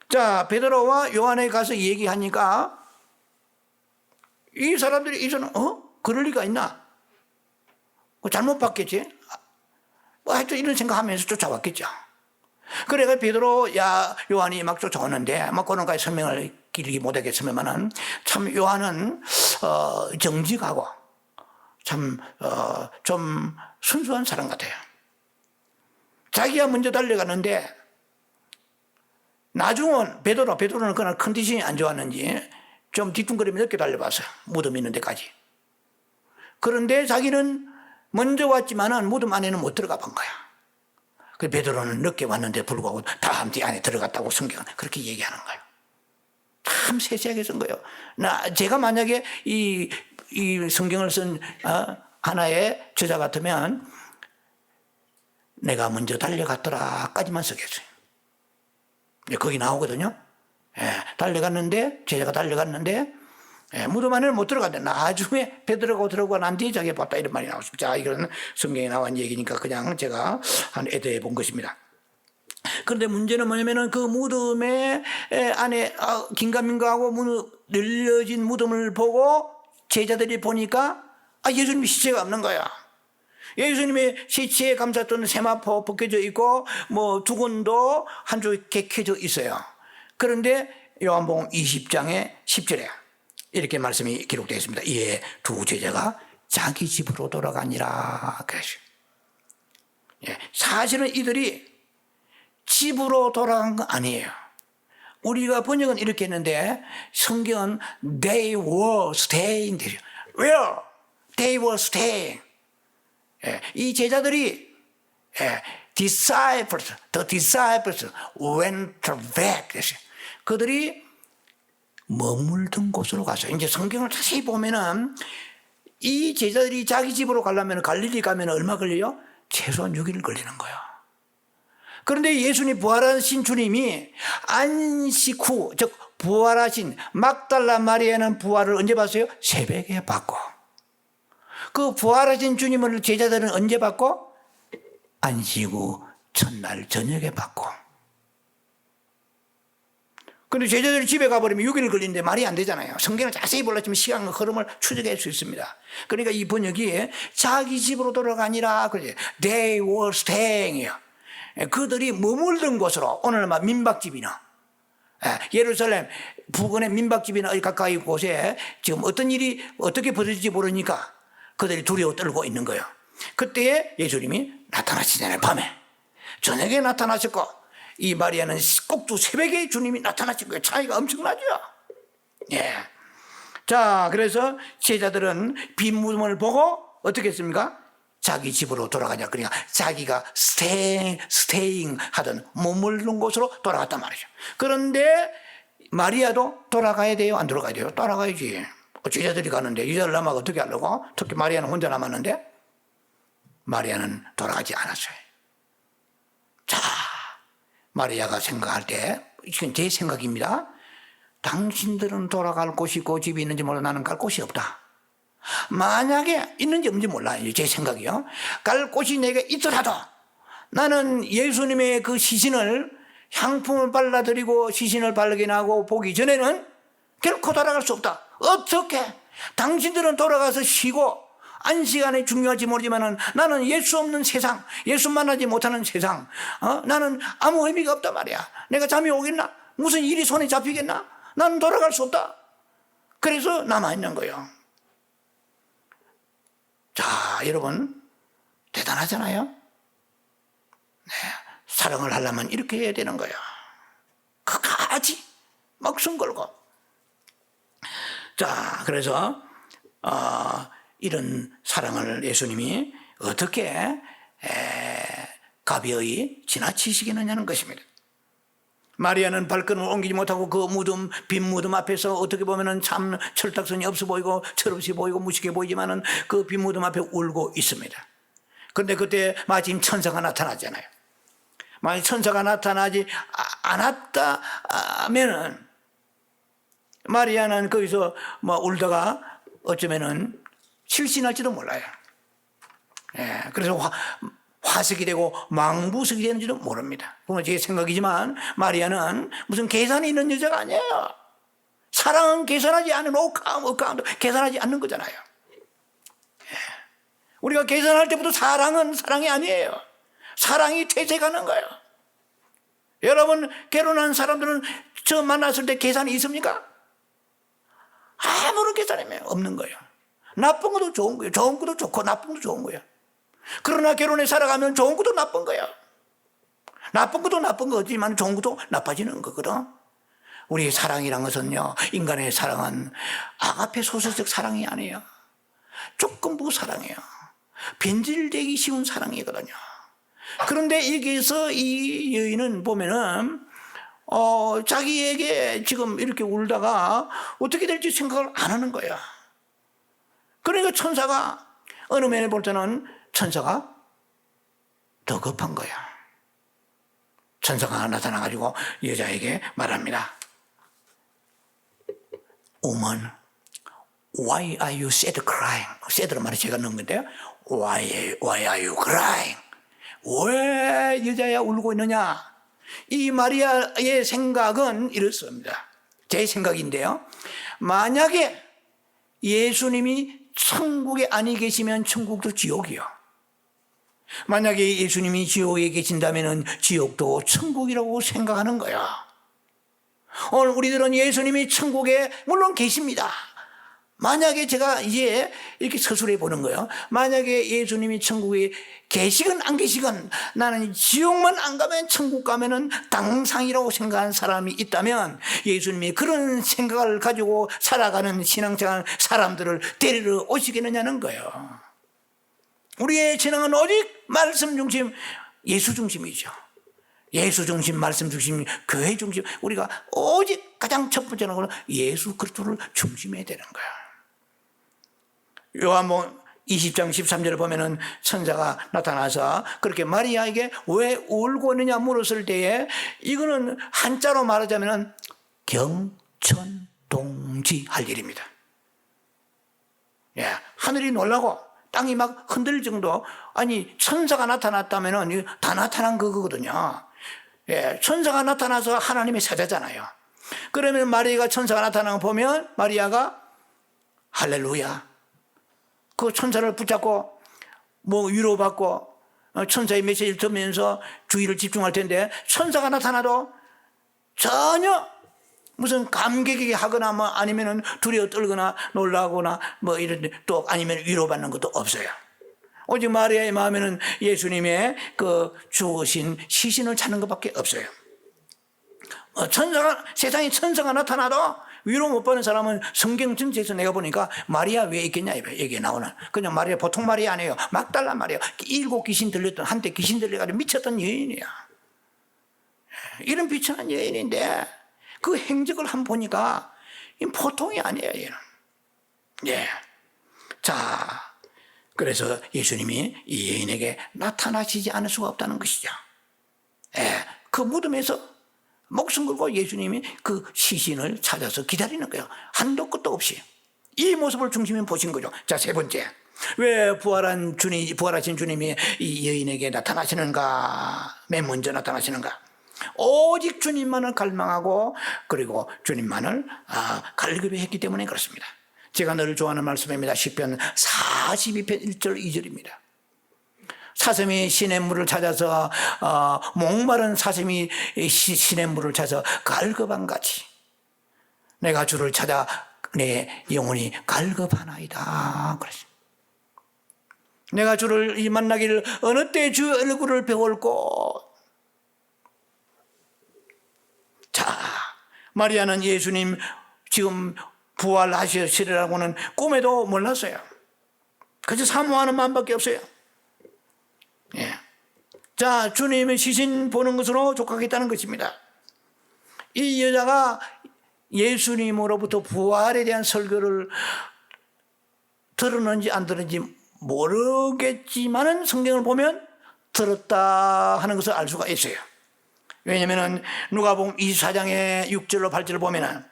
자, 베드로와 요한에 가서 얘기하니까 이 사람들이 이제는 그럴 리가 있나? 잘못 봤겠지? 하여튼 이런 생각하면서 쫓아왔겠죠. 그래가 베드로 요한이 막 쫓아오는데 그런가에 설명을 길게 못하겠으면은 참 요한은 정직하고 참 좀 순수한 사람 같아요. 자기가 먼저 달려가는데 나중은 베드로는 그날 컨디션이 안 좋았는지 좀 뒤뚱거리며 늦게 달려봤어요. 무덤 있는 데까지. 그런데 자기는 먼저 왔지만은 무덤 안에는 못 들어가 본 거야. 그 베드로는 늦게 왔는데 불구하고 다 함께 안에 들어갔다고 성경은 그렇게 얘기하는 거예요. 참 세세하게 쓴 거예요. 제가 만약에 이 성경을 쓴 하나의 저자 같으면 내가 먼저 달려갔더라까지만 쓰겠어요. 거기 나오거든요. 달려갔는데 제자가 달려갔는데 무덤 안에는 못 들어갔는데 나중에 베드로가 들어가고 난 뒤에 자기가 봤다 이런 말이 나오십니다. 자, 이건 성경에 나온 얘기니까 그냥 제가 애도해 본 것입니다. 그런데 문제는 뭐냐면은 그 무덤에 안에 긴가민가하고 늘려진 무덤을 보고 제자들이 보니까 예수님이 시체가 없는 거야. 예수님의 시체에 감쌌던 세마포 벗겨져 있고 두건도 한쪽에 개켜져 있어요. 그런데 요한복음 20장의 10절에 이렇게 말씀이 기록되어 있습니다. 이에 두 제자가 자기 집으로 돌아가니라 그랬어요. 사실은 이들이 집으로 돌아간 건 아니에요. 우리가 번역은 이렇게 했는데 성경은 they were staying there. Where? They were staying. 이 제자들이 the disciples went back. 그들이 머물던 곳으로 갔어요. 이제 성경을 자세히 보면은 이 제자들이 자기 집으로 가려면 갈릴리 가면 얼마 걸려요? 최소한 6일 걸리는 거예요. 그런데 예수님 부활하신 주님이 안식 후, 즉 부활하신 막달라 마리아는 부활을 언제 봤어요? 새벽에 봤고, 그 부활하신 주님을 제자들은 언제 봤고? 안식 후 첫날 저녁에 봤고. 그런데 제자들이 집에 가버리면 6일 걸리는데 말이 안 되잖아요. 성경을 자세히 몰랐지만 시간 흐름을 추적할 수 있습니다. 그러니까 이 번역이 자기 집으로 돌아가니라 그러죠. They were staying이요. 그들이 머물던 곳으로, 오늘 민박집이나 예루살렘 부근의 민박집이나 가까이 곳에 지금 어떤 일이 어떻게 벌어질지 모르니까 그들이 두려워 떨고 있는 거예요. 그때에 예수님이 나타나시잖아요. 밤에. 저녁에 나타나셨고, 이 마리아는 꼭두 새벽에 주님이 나타나신 거예요. 차이가 엄청나죠. 자, 그래서 제자들은 빈 무덤을 보고 어떻게 했습니까? 자기 집으로 돌아가냐. 그러니까 자기가 스테잉 하던 머무르는 곳으로 돌아갔단 말이죠. 그런데 마리아도 돌아가야 돼요? 안 돌아가야 돼요? 돌아가야지. 제자들이 가는데 여자를 남아가 어떻게 하려고? 특히 마리아는 혼자 남았는데 마리아는 돌아가지 않았어요. 자, 마리아가 생각할 때, 이건 제 생각입니다. 당신들은 돌아갈 곳이 그 집이 있는지 몰라. 나는 갈 곳이 없다. 만약에 있는지 없는지 몰라요. 제 생각이요. 갈 곳이 내게 있더라도 나는 예수님의 그 시신을 향품을 발라드리고 시신을 바르게 나고 보기 전에는 결코 돌아갈 수 없다. 어떻게? 당신들은 돌아가서 쉬고 안식안이 중요할지 모르지만 나는 예수 없는 세상, 예수 만나지 못하는 세상, 나는 아무 의미가 없단 말이야. 내가 잠이 오겠나? 무슨 일이 손에 잡히겠나? 나는 돌아갈 수 없다. 그래서 남아있는 거예요. 자, 여러분 대단하잖아요. 네, 사랑을 하려면 이렇게 해야 되는 거예요. 끝까지 목숨 걸고. 자, 그래서 이런 사랑을 예수님이 어떻게 가벼이 지나치시겠느냐는 것입니다. 마리아는 발걸음을 옮기지 못하고 그 무덤, 빈 무덤 앞에서 어떻게 보면은 참 철딱선이 없어 보이고 철없이 보이고 무식해 보이지만은 그 빈 무덤 앞에 울고 있습니다. 그런데 그때 마침 천사가 나타났잖아요. 만약 천사가 나타나지 않았다면은 마리아는 거기서 울다가 어쩌면은 실신할지도 몰라요. 예, 그래서 화석이 되고 망부석이 되는지도 모릅니다. 그건 제 생각이지만 마리아는 무슨 계산이 있는 여자가 아니에요. 사랑은 계산하지 않은 억까움도 계산하지 않는 거잖아요. 예. 우리가 계산할 때부터 사랑은 사랑이 아니에요. 사랑이 퇴색하는 거예요. 여러분 결혼한 사람들은 처음 만났을 때 계산이 있습니까? 아무런 계산이 없는 거예요. 나쁜 것도 좋은 거예요. 좋은 것도 좋고 나쁜 것도 좋은 거예요. 그러나 결혼에 살아가면 좋은 것도 나쁜 거예요. 나쁜 것도 나쁜 거지만 좋은 것도 나빠지는 거거든. 우리 사랑이란 것은요, 인간의 사랑은 아가페 소설적 사랑이 아니에요. 조건부 사랑이에요. 변질되기 쉬운 사랑이거든요. 그런데 여기서 이 여인은 보면은 자기에게 지금 이렇게 울다가 어떻게 될지 생각을 안 하는 거야. 그러니까 천사가 어느 면에 볼 때는 천사가 더 급한 거야. 천사가 나타나가지고 여자에게 말합니다. Woman, why are you sad crying? sad란 말이 제가 넣은 건데요. Why are you crying? 왜 여자야 울고 있느냐? 이 마리아의 생각은 이렇습니다. 제 생각인데요. 만약에 예수님이 천국에 아니 계시면 천국도 지옥이요. 만약에 예수님이 지옥에 계신다면 지옥도 천국이라고 생각하는 거야. 오늘 우리들은 예수님이 천국에 물론 계십니다. 만약에 제가 이제 이렇게 서술해 보는 거예요. 만약에 예수님이 천국에 계시건 안 계시건 나는 지옥만 안 가면 천국 가면은 당상이라고 생각하는 사람이 있다면 예수님이 그런 생각을 가지고 살아가는 신앙생활 사람들을 데리러 오시겠느냐는 거예요. 우리의 신앙은 오직 말씀 중심, 예수 중심이죠. 예수 중심, 말씀 중심, 교회 중심. 우리가 오직 가장 첫 번째는 예수 그리스도를 중심해야 되는 거예요. 요한복음 20장 13절을 보면은 천사가 나타나서 그렇게 마리아에게 왜 울고 있느냐 물었을 때에 이거는 한자로 말하자면은 경천동지 할 일입니다. 예, 하늘이 놀라고 땅이 막 흔들릴 정도. 아니 천사가 나타났다면은 다 나타난 그거거든요. 예, 천사가 나타나서 하나님의 사자잖아요. 그러면 마리아가 천사가 나타나는 거 보면 마리아가 할렐루야. 그 천사를 붙잡고 위로받고 천사의 메시지를 들으면서 주의를 집중할 텐데 천사가 나타나도 전혀 무슨 감격이 하거나 아니면은 두려워 떨거나 놀라거나 이런 또 아니면 위로받는 것도 없어요. 오직 마리아의 마음에는 예수님의 그 주신 시신을 찾는 것밖에 없어요. 세상에 천사가 나타나도 위로 못 받는 사람은 성경 전체에서 내가 보니까 마리아 왜 있겠냐 여기에 나오는. 그냥 마리아 보통 마리아 아니에요. 막달라 마리아. 7 귀신 들렸던, 한때 귀신 들려가지고 미쳤던 여인이야. 이런 비천한 여인인데 그 행적을 한번 보니까 보통이 아니에요. 얘는. 예. 자, 그래서 예수님이 이 여인에게 나타나시지 않을 수가 없다는 것이죠. 예. 그 무덤에서 목숨 걸고 예수님이 그 시신을 찾아서 기다리는 거예요. 한도 끝도 없이. 이 모습을 중심에 보신 거죠. 자, 세 번째. 왜 부활하신 주님이 이 여인에게 나타나시는가? 맨 먼저 나타나시는가? 오직 주님만을 갈망하고 그리고 주님만을 갈급해했기 때문에 그렇습니다. 제가 늘 좋아하는 말씀입니다. 시편 42편 1절 2절입니다. 사슴이 시냇물을 찾아서 목마른 사슴이 시냇물을 찾아서 갈급한 같이 내가 주를 찾아 내 영혼이 갈급하나이다. 그랬습니다. 내가 주를 만나기를 어느 때 주 얼굴을 배울고. 자, 마리아는 예수님 지금 부활하시리라고는 꿈에도 몰랐어요. 그저 사모하는 마음밖에 없어요. 예. 자, 주님의 시신 보는 것으로 족하겠다는 것입니다. 이 여자가 예수님으로부터 부활에 대한 설교를 들었는지 안 들었는지 모르겠지만은 성경을 보면 들었다 하는 것을 알 수가 있어요. 왜냐하면 누가복음 24장의 6절로 8절을 보면은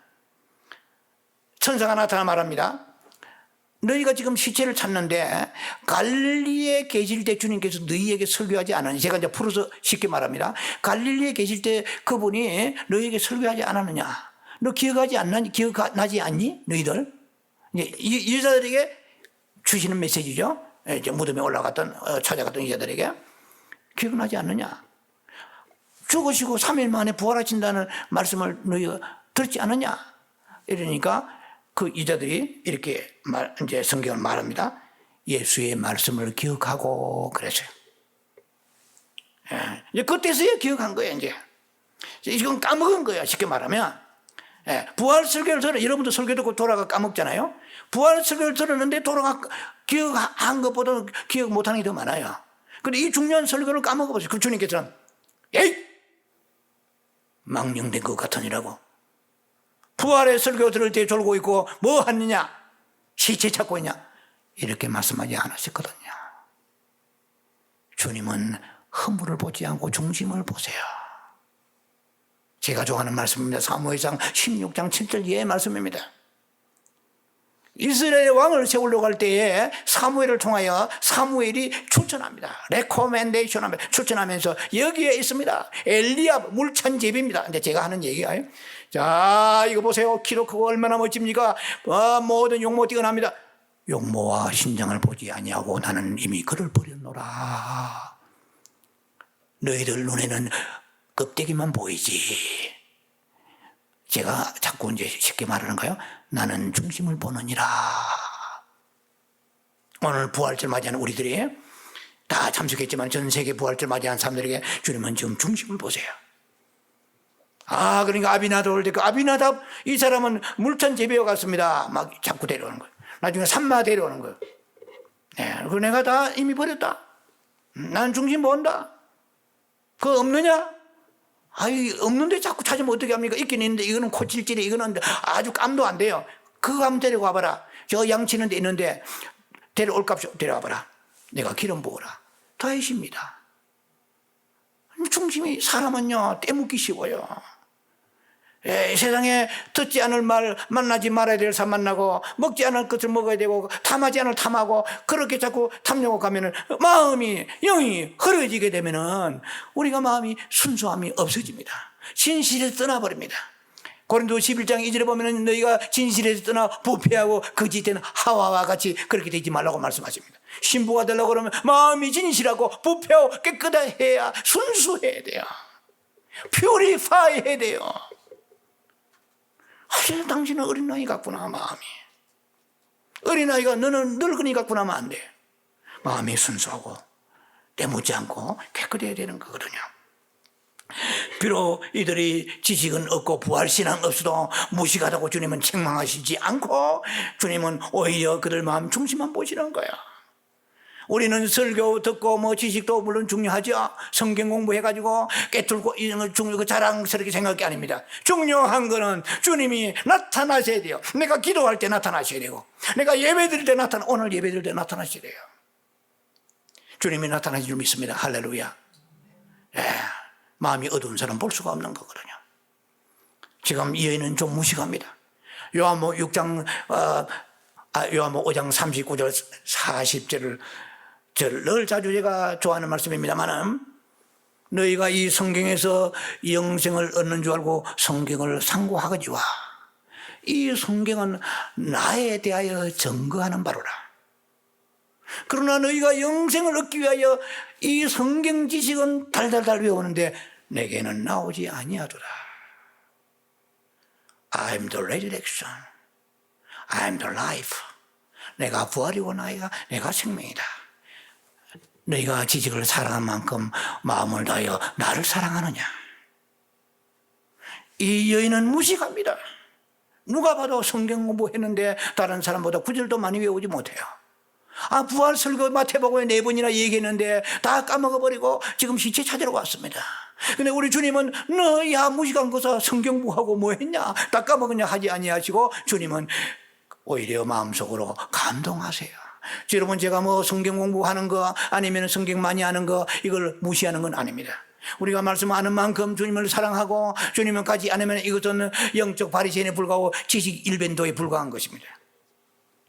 천사가 나타나 말합니다. 너희가 지금 시체를 찾는데 갈릴리에 계실 때 주님께서 너희에게 설교하지 않았느냐. 제가 이제 풀어서 쉽게 말합니다. 갈릴리에 계실 때 그분이 너희에게 설교하지 않았느냐. 너 기억나지 않니? 너희들? 이 여자들에게 주시는 메시지죠. 이제 무덤에 올라갔던 찾아갔던 여자들에게 기억나지 않느냐. 죽으시고 3일 만에 부활하신다는 말씀을 너희가 들었지 않느냐. 이러니까 그 여자들이 이렇게 이제 성경을 말합니다. 예수의 말씀을 기억하고 그랬어요. 예. 이제 그때서야 기억한 거예요, 이제. 이건 까먹은 거예요, 쉽게 말하면. 예. 부활 설교를 들어, 여러분도 설교 듣고 돌아가 까먹잖아요. 부활 설교를 들었는데 기억한 것보다 기억 못하는 게 더 많아요. 근데 이 중요한 설교를 까먹어보세요. 그 주님께서는, 에이! 망령된 것 같으니라고. 부활의 설교 들을 때 졸고 있고 뭐 하느냐? 시체 찾고 있냐? 이렇게 말씀하지 않으셨거든요. 주님은 허물을 보지 않고 중심을 보세요. 제가 좋아하는 말씀입니다. 사무엘상 16장 7절 이하의 말씀입니다. 이스라엘 왕을 세우려고 할 때에 사무엘을 통하여 사무엘이 추천합니다. 레코멘데이션 합니다. 추천하면서 여기에 있습니다. 엘리압 물천제비입니다. 근데 제가 하는 얘기가요. 자, 이거 보세요. 키도 크고 얼마나 멋집니까? 모든 용모 뛰어납니다. 용모와 신장을 보지 아니하고 나는 이미 그를 버렸노라. 너희들 눈에는 껍데기만 보이지. 제가 자꾸 이제 쉽게 말하는 거예요. 나는 중심을 보느니라. 오늘 부활절 맞이하는 우리들이 다 참석했지만 전 세계 부활절 맞이하는 사람들에게 주님은 지금 중심을 보세요. 그러니까 아비나답 이 사람은 물천 제비어 갔습니다. 막 자꾸 데려오는 거예요. 나중에 산마 데려오는 거예요. 네, 그 내가 다 이미 버렸다. 난 중심 본다. 그거 없느냐? 없는데 자꾸 찾으면 어떻게 합니까? 있긴 있는데 이거는 코찔찔해. 이거는 아주 깜도 안 돼요. 그거 한번 데리고 와봐라. 저 양치는 데 있는데 데려올 값 데려와봐라. 내가 기름 부어라. 다 해십니다. 중심이 사람은요 떼묻기 쉬워요. 세상에 듣지 않을 말 만나지 말아야 될 사람 만나고 먹지 않을 것을 먹어야 되고 탐하지 않을 탐하고 그렇게 자꾸 탐내고 가면은 마음이 영이 흐려지게 되면은 우리가 마음이 순수함이 없어집니다. 진실에서 떠나버립니다. 고린도 11장 2절에 보면은 너희가 진실에서 떠나 부패하고 거짓된 하와와 같이 그렇게 되지 말라고 말씀하십니다. 신부가 되려고 그러면 마음이 진실하고 부패하고 깨끗해야 순수해야 돼요. 퓨리파이 해야 돼요. 당신은 어린아이 같구나. 마음이 어린아이가 너는 늙은이 같구나 하면 안 돼. 마음이 순수하고 때묻지 않고 깨끗해야 되는 거거든요. 비록 이들이 지식은 없고 부활신앙 없어도 무식하다고 주님은 책망하시지 않고 주님은 오히려 그들 마음 중심만 보시는 거야. 우리는 설교 듣고 뭐 지식도 물론 중요하죠. 성경 공부해가지고 깨뚫고 이런 걸 중요하고 자랑스럽게 생각할 게 아닙니다. 중요한 거는 주님이 나타나셔야 돼요. 내가 기도할 때 나타나셔야 되고, 내가 예배 드릴 때 오늘 예배 드릴 때 나타나셔야 돼요. 주님이 나타나실 줄 믿습니다. 할렐루야. 마음이 어두운 사람 볼 수가 없는 거거든요. 지금 이 여인은 좀 무식합니다. 요한복음 5장 39절 40절을 늘 자주 제가 좋아하는 말씀입니다만은, 너희가 이 성경에서 영생을 얻는 줄 알고 성경을 상고하거니와 이 성경은 나에 대하여 증거하는 바로라. 그러나 너희가 영생을 얻기 위하여 이 성경 지식은 달달달 외우는데 내게는 나오지 아니하도다. I am the resurrection. I am the life. 내가 부활이고 내가 생명이다. 너희가 지식을 사랑한 만큼 마음을 다하여 나를 사랑하느냐. 이 여인은 무식합니다. 누가 봐도 성경 공부했는데 다른 사람보다 구절도 많이 외우지 못해요. 부활 설교 마태복음에 4번이나 얘기했는데 다 까먹어버리고 지금 시체 찾으러 왔습니다. 근데 우리 주님은 너야 무식한 거사 성경 공부하고 뭐 했냐, 다 까먹었냐 하지 아니하시고 주님은 오히려 마음속으로 감동하세요. 여러분, 제가 뭐 성경 공부하는 거 아니면 성경 많이 하는 거 이걸 무시하는 건 아닙니다. 우리가 말씀하는 만큼 주님을 사랑하고 주님을 가지 않으면 이것은 영적 바리새인에 불과하고 지식 일변도에 불과한 것입니다.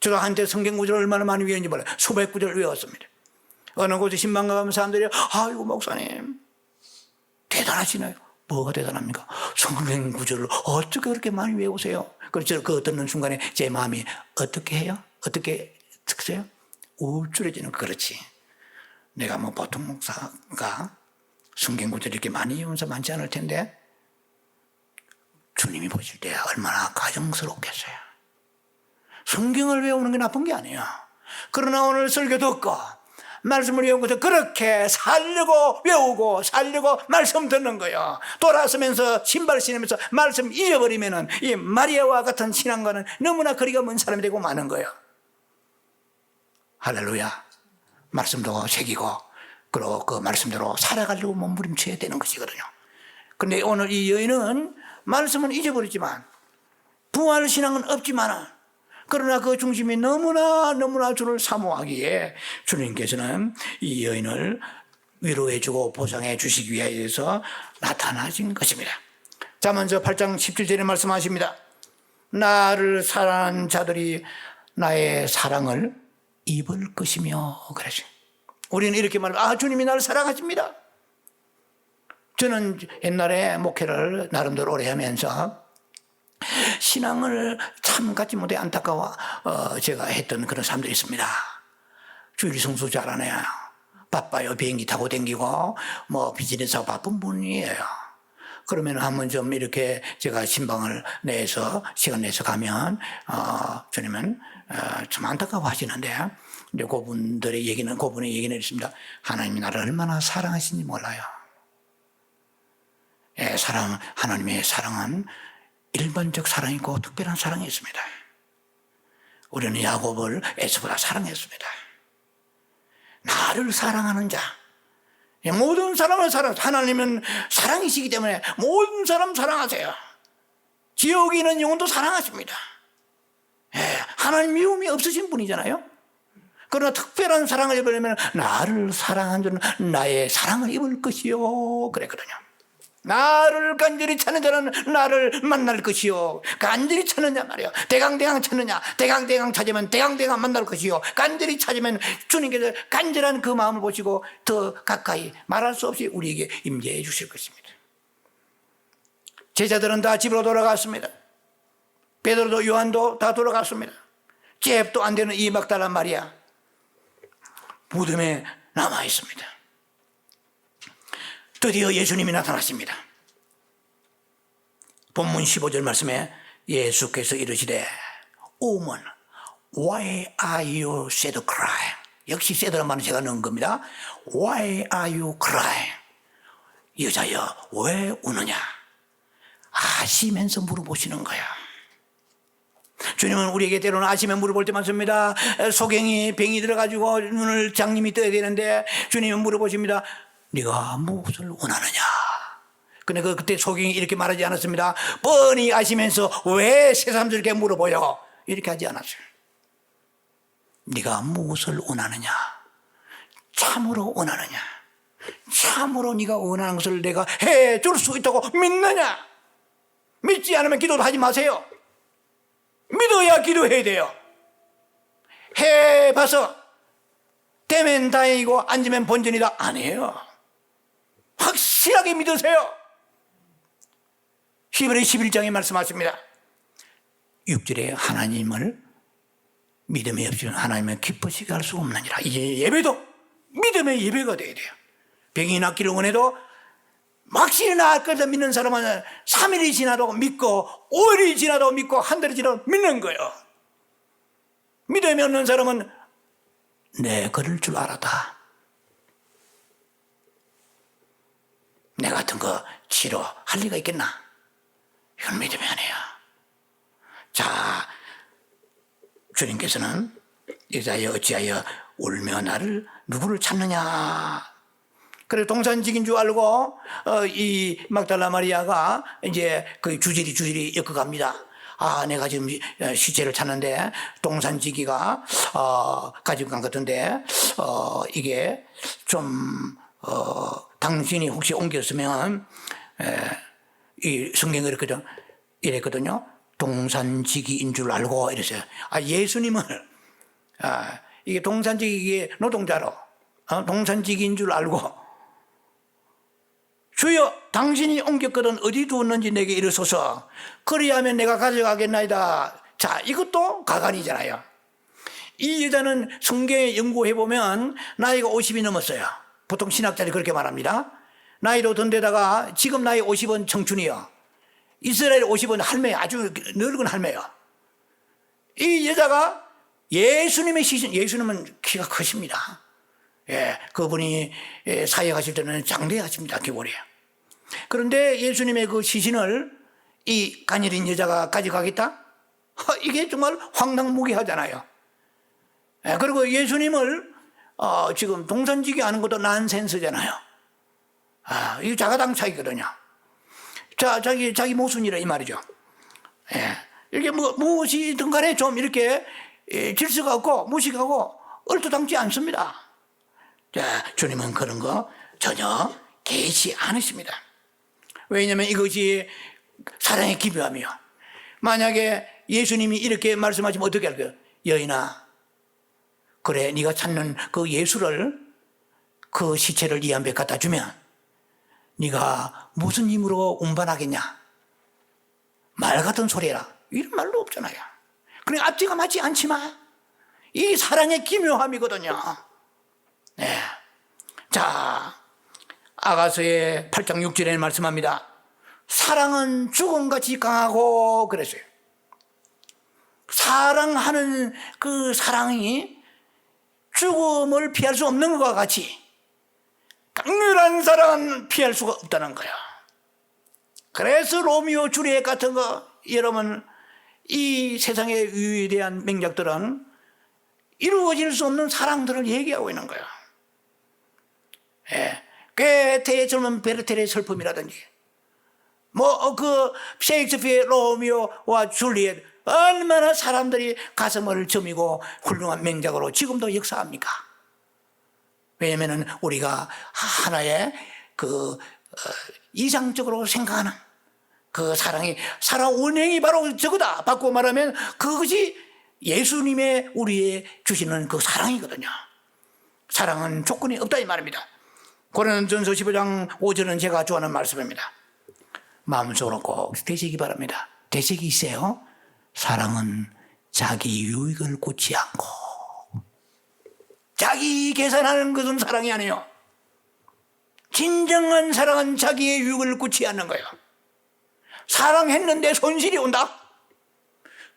저도 한때 성경 구절을 얼마나 많이 외웠는지 몰라요. 수백 구절 외웠습니다. 어느 곳에 신방 가면 사람들이 아이고 목사님 대단하시네요. 뭐가 대단합니까? 성경 구절을 어떻게 그렇게 많이 외우세요? 그래서 그거 듣는 순간에 제 마음이 어떻게 해요? 어떻게 듣세요? 우쭐해지는. 그렇지, 내가 뭐 보통 목사가 성경 구절 이렇게 많이 외우면서 많지 않을 텐데 주님이 보실 때 얼마나 가정스럽겠어요. 성경을 외우는 게 나쁜 게 아니에요. 그러나 오늘 설교 듣고 말씀을 외운 것을 그렇게 살려고 외우고 살려고 말씀 듣는 거예요. 돌아서면서 신발 신으면서 말씀 잊어버리면은 이 마리아와 같은 신앙과는 너무나 거리가 먼 사람이 되고 마는 거예요. 할렐루야. 말씀도 새기고 그리고 그 말씀대로 살아가려고 몸부림쳐야 되는 것이거든요. 그런데 오늘 이 여인은 말씀은 잊어버리지만 부활신앙은 없지만 그러나 그 중심이 너무나 주를 사모하기에 주님께서는 이 여인을 위로해주고 보상해 주시기 위해서 나타나신 것입니다. 자, 먼저 8장 17절에 말씀하십니다. 나를 사랑하는 자들이 나의 사랑을 입을 것이며 그러죠. 우리는 이렇게 말합니다. 주님이 나를 사랑하십니다. 저는 옛날에 목회를 나름대로 오래 하면서 신앙을 참 갖지 못해 안타까워 제가 했던 그런 사람들이 있습니다. 주일 성수 잘하네요. 바빠요. 비행기 타고 댕기고 뭐 비즈니스하고 바쁜 분이에요. 그러면 한번 좀 이렇게 제가 신방을 내서 시간 내서 가면 주님은 좀 안타까워 하시는데 이제 그분의 얘기는 있습니다. 하나님이 나를 얼마나 사랑하시는지 몰라요. 하나님의 사랑은 일반적 사랑이 있고 특별한 사랑이 있습니다. 우리는 야곱을 에서보다 사랑했습니다. 나를 사랑하는 자, 모든 사람을 하나님은 사랑이시기 때문에 모든 사람 사랑하세요. 지옥에 있는 영혼도 사랑하십니다. 하나님 미움이 없으신 분이잖아요. 그러나 특별한 사랑을 입으려면 나를 사랑한 자는 나의 사랑을 입을 것이요 그랬거든요. 나를 간절히 찾는 자는 나를 만날 것이요. 간절히 찾느냐 말이요. 대강대강 찾느냐. 대강대강 찾으면 대강대강 만날 것이요. 간절히 찾으면 주님께서 간절한 그 마음을 보시고 더 가까이 말할 수 없이 우리에게 임재해 주실 것입니다. 제자들은 다 집으로 돌아갔습니다. 베드로도 요한도 다 돌아갔습니다. 잽도 안 되는 이 막달라 마리아 무덤에 남아 있습니다. 드디어 예수님이 나타났습니다. 본문 15절 말씀에 예수께서 이르시되 Woman, why are you sad crying? 역시 sad란 말은 제가 넣은 겁니다. Why are you crying? 여자여 왜 우느냐 아시면서 물어보시는 거야. 주님은 우리에게 때로는 아시면 물어볼 때 많습니다. 소경이 병이 들어가지고 눈을 장님이 떠야 되는데 주님은 물어보십니다. 네가 무엇을 원하느냐. 근데 그때 소경이 이렇게 말하지 않았습니다. 뻔히 아시면서 왜 새삼스럽게 물어보려고 이렇게 하지 않았어요. 네가 무엇을 원하느냐. 참으로 원하느냐. 참으로 네가 원하는 것을 내가 해줄 수 있다고 믿느냐. 믿지 않으면 기도도 하지 마세요. 믿어야 기도해야 돼요. 해봐서 되면 다행이고 안 되면 본전이다 아니에요. 확실하게 믿으세요. 히브리 11장에 말씀하십니다. 6절에 하나님을 믿음이 없이는 하나님을 기쁘시게 할 수 없느니라. 이제 예배도 믿음의 예배가 돼야 돼요. 병이 낫기를 원해도 확실히 나을 것을 믿는 사람은 3일이 지나도 믿고 5일이 지나도 믿고 한 달이 지나도 믿는 거예요. 믿음이 없는 사람은 내 그럴 줄 알았다. 내 같은 거 치료할 리가 있겠나? 이건 믿음이 아니에요. 자, 주님께서는 여자여 어찌하여 울며 나를 누구를 찾느냐. 그래 동산직인 줄 알고 이 막달라 마리아가 이제 그 주저리 엮어갑니다. 아, 내가 지금 시체를 찾는데 동산지기가 가지고 간 것 같은데 이게 좀 당신이 혹시 옮겼으면 이 성경에 이랬거든요. 동산지기인 줄 알고 이랬어요. 아, 예수님을 이게 동산지기 노동자로 동산지기인 줄 알고 주여 당신이 옮겼거든 어디 두었는지 내게 이르소서. 그리하면 내가 가져가겠나이다. 자, 이것도 가관이잖아요. 이 여자는 성경에 연구해보면 나이가 50이 넘었어요. 보통 신학자들이 그렇게 말합니다. 나이도 든 데다가 지금 나이 50은 청춘이요. 이스라엘 50은 할매예요. 아주 늙은 할매예요. 이 여자가 예수님의 시신, 예수님은 키가 크십니다. 예, 그분이 사역하실 때는 장대하십니다. 기골이. 그런데 예수님의 그 시신을 이 가녀린 여자가 가져가겠다? 이게 정말 황당무계하잖아요. 예, 그리고 예수님을 지금 동산지기 하는 것도 난센스잖아요. 이거 자가당착이거든요. 자, 자기 모순이라 이 말이죠. 예, 이게 무엇이든 간에 좀 이렇게 질서가 없고 무식하고 얼토당지 않습니다. 자, 주님은 그런 거 전혀 개의치 않으십니다. 왜냐하면 이것이 사랑의 기묘함이요. 만약에 예수님이 이렇게 말씀하시면 어떻게 할까요? 여인아, 그래 네가 찾는 그 예수를 그 시체를 네 앞에 갖다 주면 네가 무슨 힘으로 운반하겠냐? 말 같은 소리라. 이런 말도 없잖아요. 그래 앞뒤가 맞지 않지만 이 사랑의 기묘함이거든요. 네. 자, 아가서의 8장 6절에 말씀합니다. 사랑은 죽음같이 강하고 그랬어요. 사랑하는 그 사랑이 죽음을 피할 수 없는 것과 같이 강렬한 사랑은 피할 수가 없다는 거야. 그래서 로미오 줄리엣 같은 거, 여러분 이 세상의 위대한 명작들은 이루어질 수 없는 사랑들을 얘기하고 있는 거야. 예, 괴테의 젊은 베르텔의 슬픔이라든지 그 셰익스피어의 로미오와 줄리엣 얼마나 사람들이 가슴을 저미고 훌륭한 명작으로 지금도 역사합니까? 왜냐하면 우리가 하나의 이상적으로 생각하는 그 사랑이 사랑 원행이 바로 저거다. 바꾸고 말하면 그것이 예수님의 우리의 주시는 그 사랑이거든요. 사랑은 조건이 없다 이 말입니다. 고린도전서 15장 5절은 제가 좋아하는 말씀입니다. 마음속으로 꼭 되시기 바랍니다. 되시기 있어요. 사랑은 자기 유익을 꽂지 않고, 자기 계산하는 것은 사랑이 아니에요. 진정한 사랑은 자기의 유익을 꽂지 않는 거예요. 사랑했는데 손실이 온다?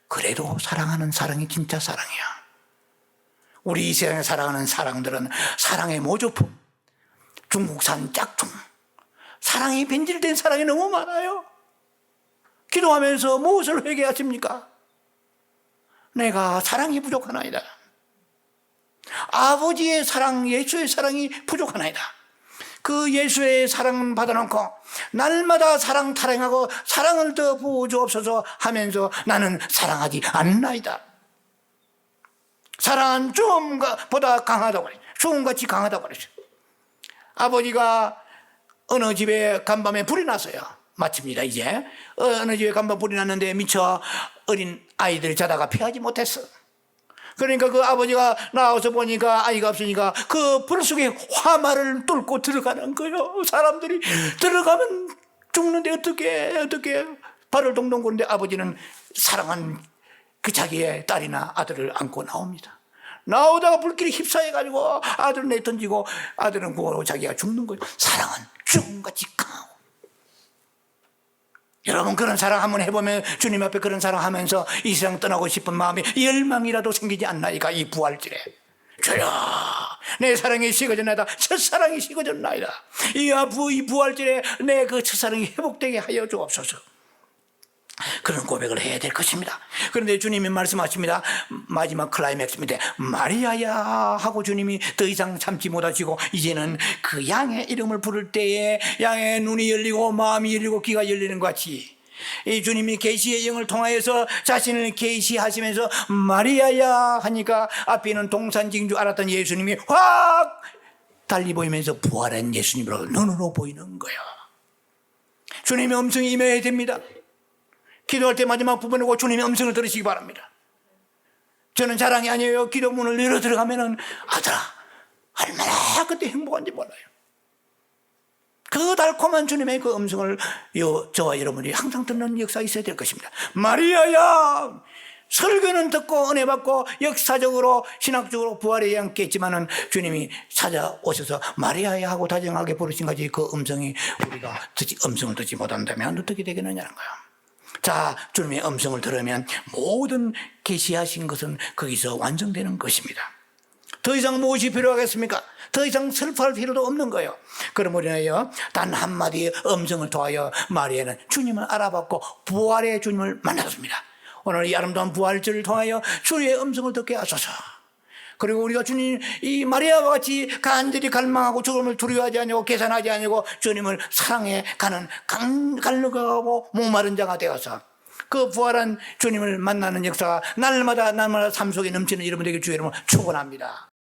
그래도 사랑하는 사랑이 진짜 사랑이야. 우리 이 세상에 사랑하는 사랑들은 사랑의 모조품, 중국산 짝퉁, 사랑이 변질된 사랑이 너무 많아요. 기도하면서 무엇을 회개하십니까? 내가 사랑이 부족하나이다. 아버지의 사랑, 예수의 사랑이 부족하나이다. 그 예수의 사랑을 받아놓고 날마다 사랑 타령하고 사랑을 더 부어주옵소서 하면서 나는 사랑하지 않나이다. 사랑은 죽음보다 강하다고 그랬어요. 죽음같이 강하다고 그랬어요. 아버지가 어느 집에 간밤에 불이 났어요. 마칩니다. 이제 어느 집에 간밤 불이 났는데 미처 어린 아이들 자다가 피하지 못했어. 그러니까 그 아버지가 나와서 보니까 아이가 없으니까 그 불 속에 화마를 뚫고 들어가는 거예요. 사람들이 들어가면 죽는데 어떻게 발을 동동 구는데 아버지는 사랑한 그 자기의 딸이나 아들을 안고 나옵니다. 나오다가 불길이 휩싸여가지고 아들을 내던지고 아들은 구하고 자기가 죽는 거예요. 사랑은 죽음같이 강하고. 여러분 그런 사랑 한번 해보면 주님 앞에 그런 사랑하면서 이 세상 떠나고 싶은 마음이 열망이라도 생기지 않나이까. 이 부활절에 주여 내 사랑이 식어졌나이다. 첫사랑이 식어졌나이다. 이 부활절에 내 그 첫사랑이 회복되게 하여 주옵소서. 그런 고백을 해야 될 것입니다. 그런데 주님이 말씀하십니다. 마지막 클라이맥스입니다. 마리아야 하고 주님이 더 이상 참지 못하시고 이제는 그 양의 이름을 부를 때에 양의 눈이 열리고 마음이 열리고 귀가 열리는 것 같이 이 주님이 계시의 영을 통하여서 자신을 계시하시면서 마리아야 하니까 앞에는 동산지인 줄 알았던 예수님이 확 달리 보이면서 부활한 예수님으로 눈으로 보이는 거예요. 주님의 음성이 임해야 됩니다. 기도할 때 마지막 부분에 주님의 음성을 들으시기 바랍니다. 저는 자랑이 아니에요. 기도 문을 열어 들어가면은 아들아 얼마나 그때 행복한지 몰라요. 그 달콤한 주님의 그 음성을 저와 여러분이 항상 듣는 역사가 있어야 될 것입니다. 마리아야, 설교는 듣고 은혜 받고 역사적으로 신학적으로 부활에 함께했지만은 주님이 찾아오셔서 마리아야 하고 다정하게 부르신 것이 그 음성이 우리가 음성을 듣지 못한다면 어떻게 되겠느냐는 거예요. 자, 주님의 음성을 들으면 모든 계시하신 것은 거기서 완성되는 것입니다. 더 이상 무엇이 필요하겠습니까? 더 이상 슬퍼할 필요도 없는 거예요. 그럼 우리는요, 단 한마디의 음성을 통하여 마리아는 주님을 알아봤고 부활의 주님을 만났습니다. 오늘 이 아름다운 부활절을 통하여 주의 음성을 듣게 하소서. 그리고 우리가 주님 이 마리아와 같이 간절히 갈망하고 죽음을 두려워하지 아니고 계산하지 아니고 주님을 사랑해 가는 갈르가고 목마른 자가 되어서 그 부활한 주님을 만나는 역사가 날마다 삶 속에 넘치는 여러분에게 주의 이름으로 축원합니다.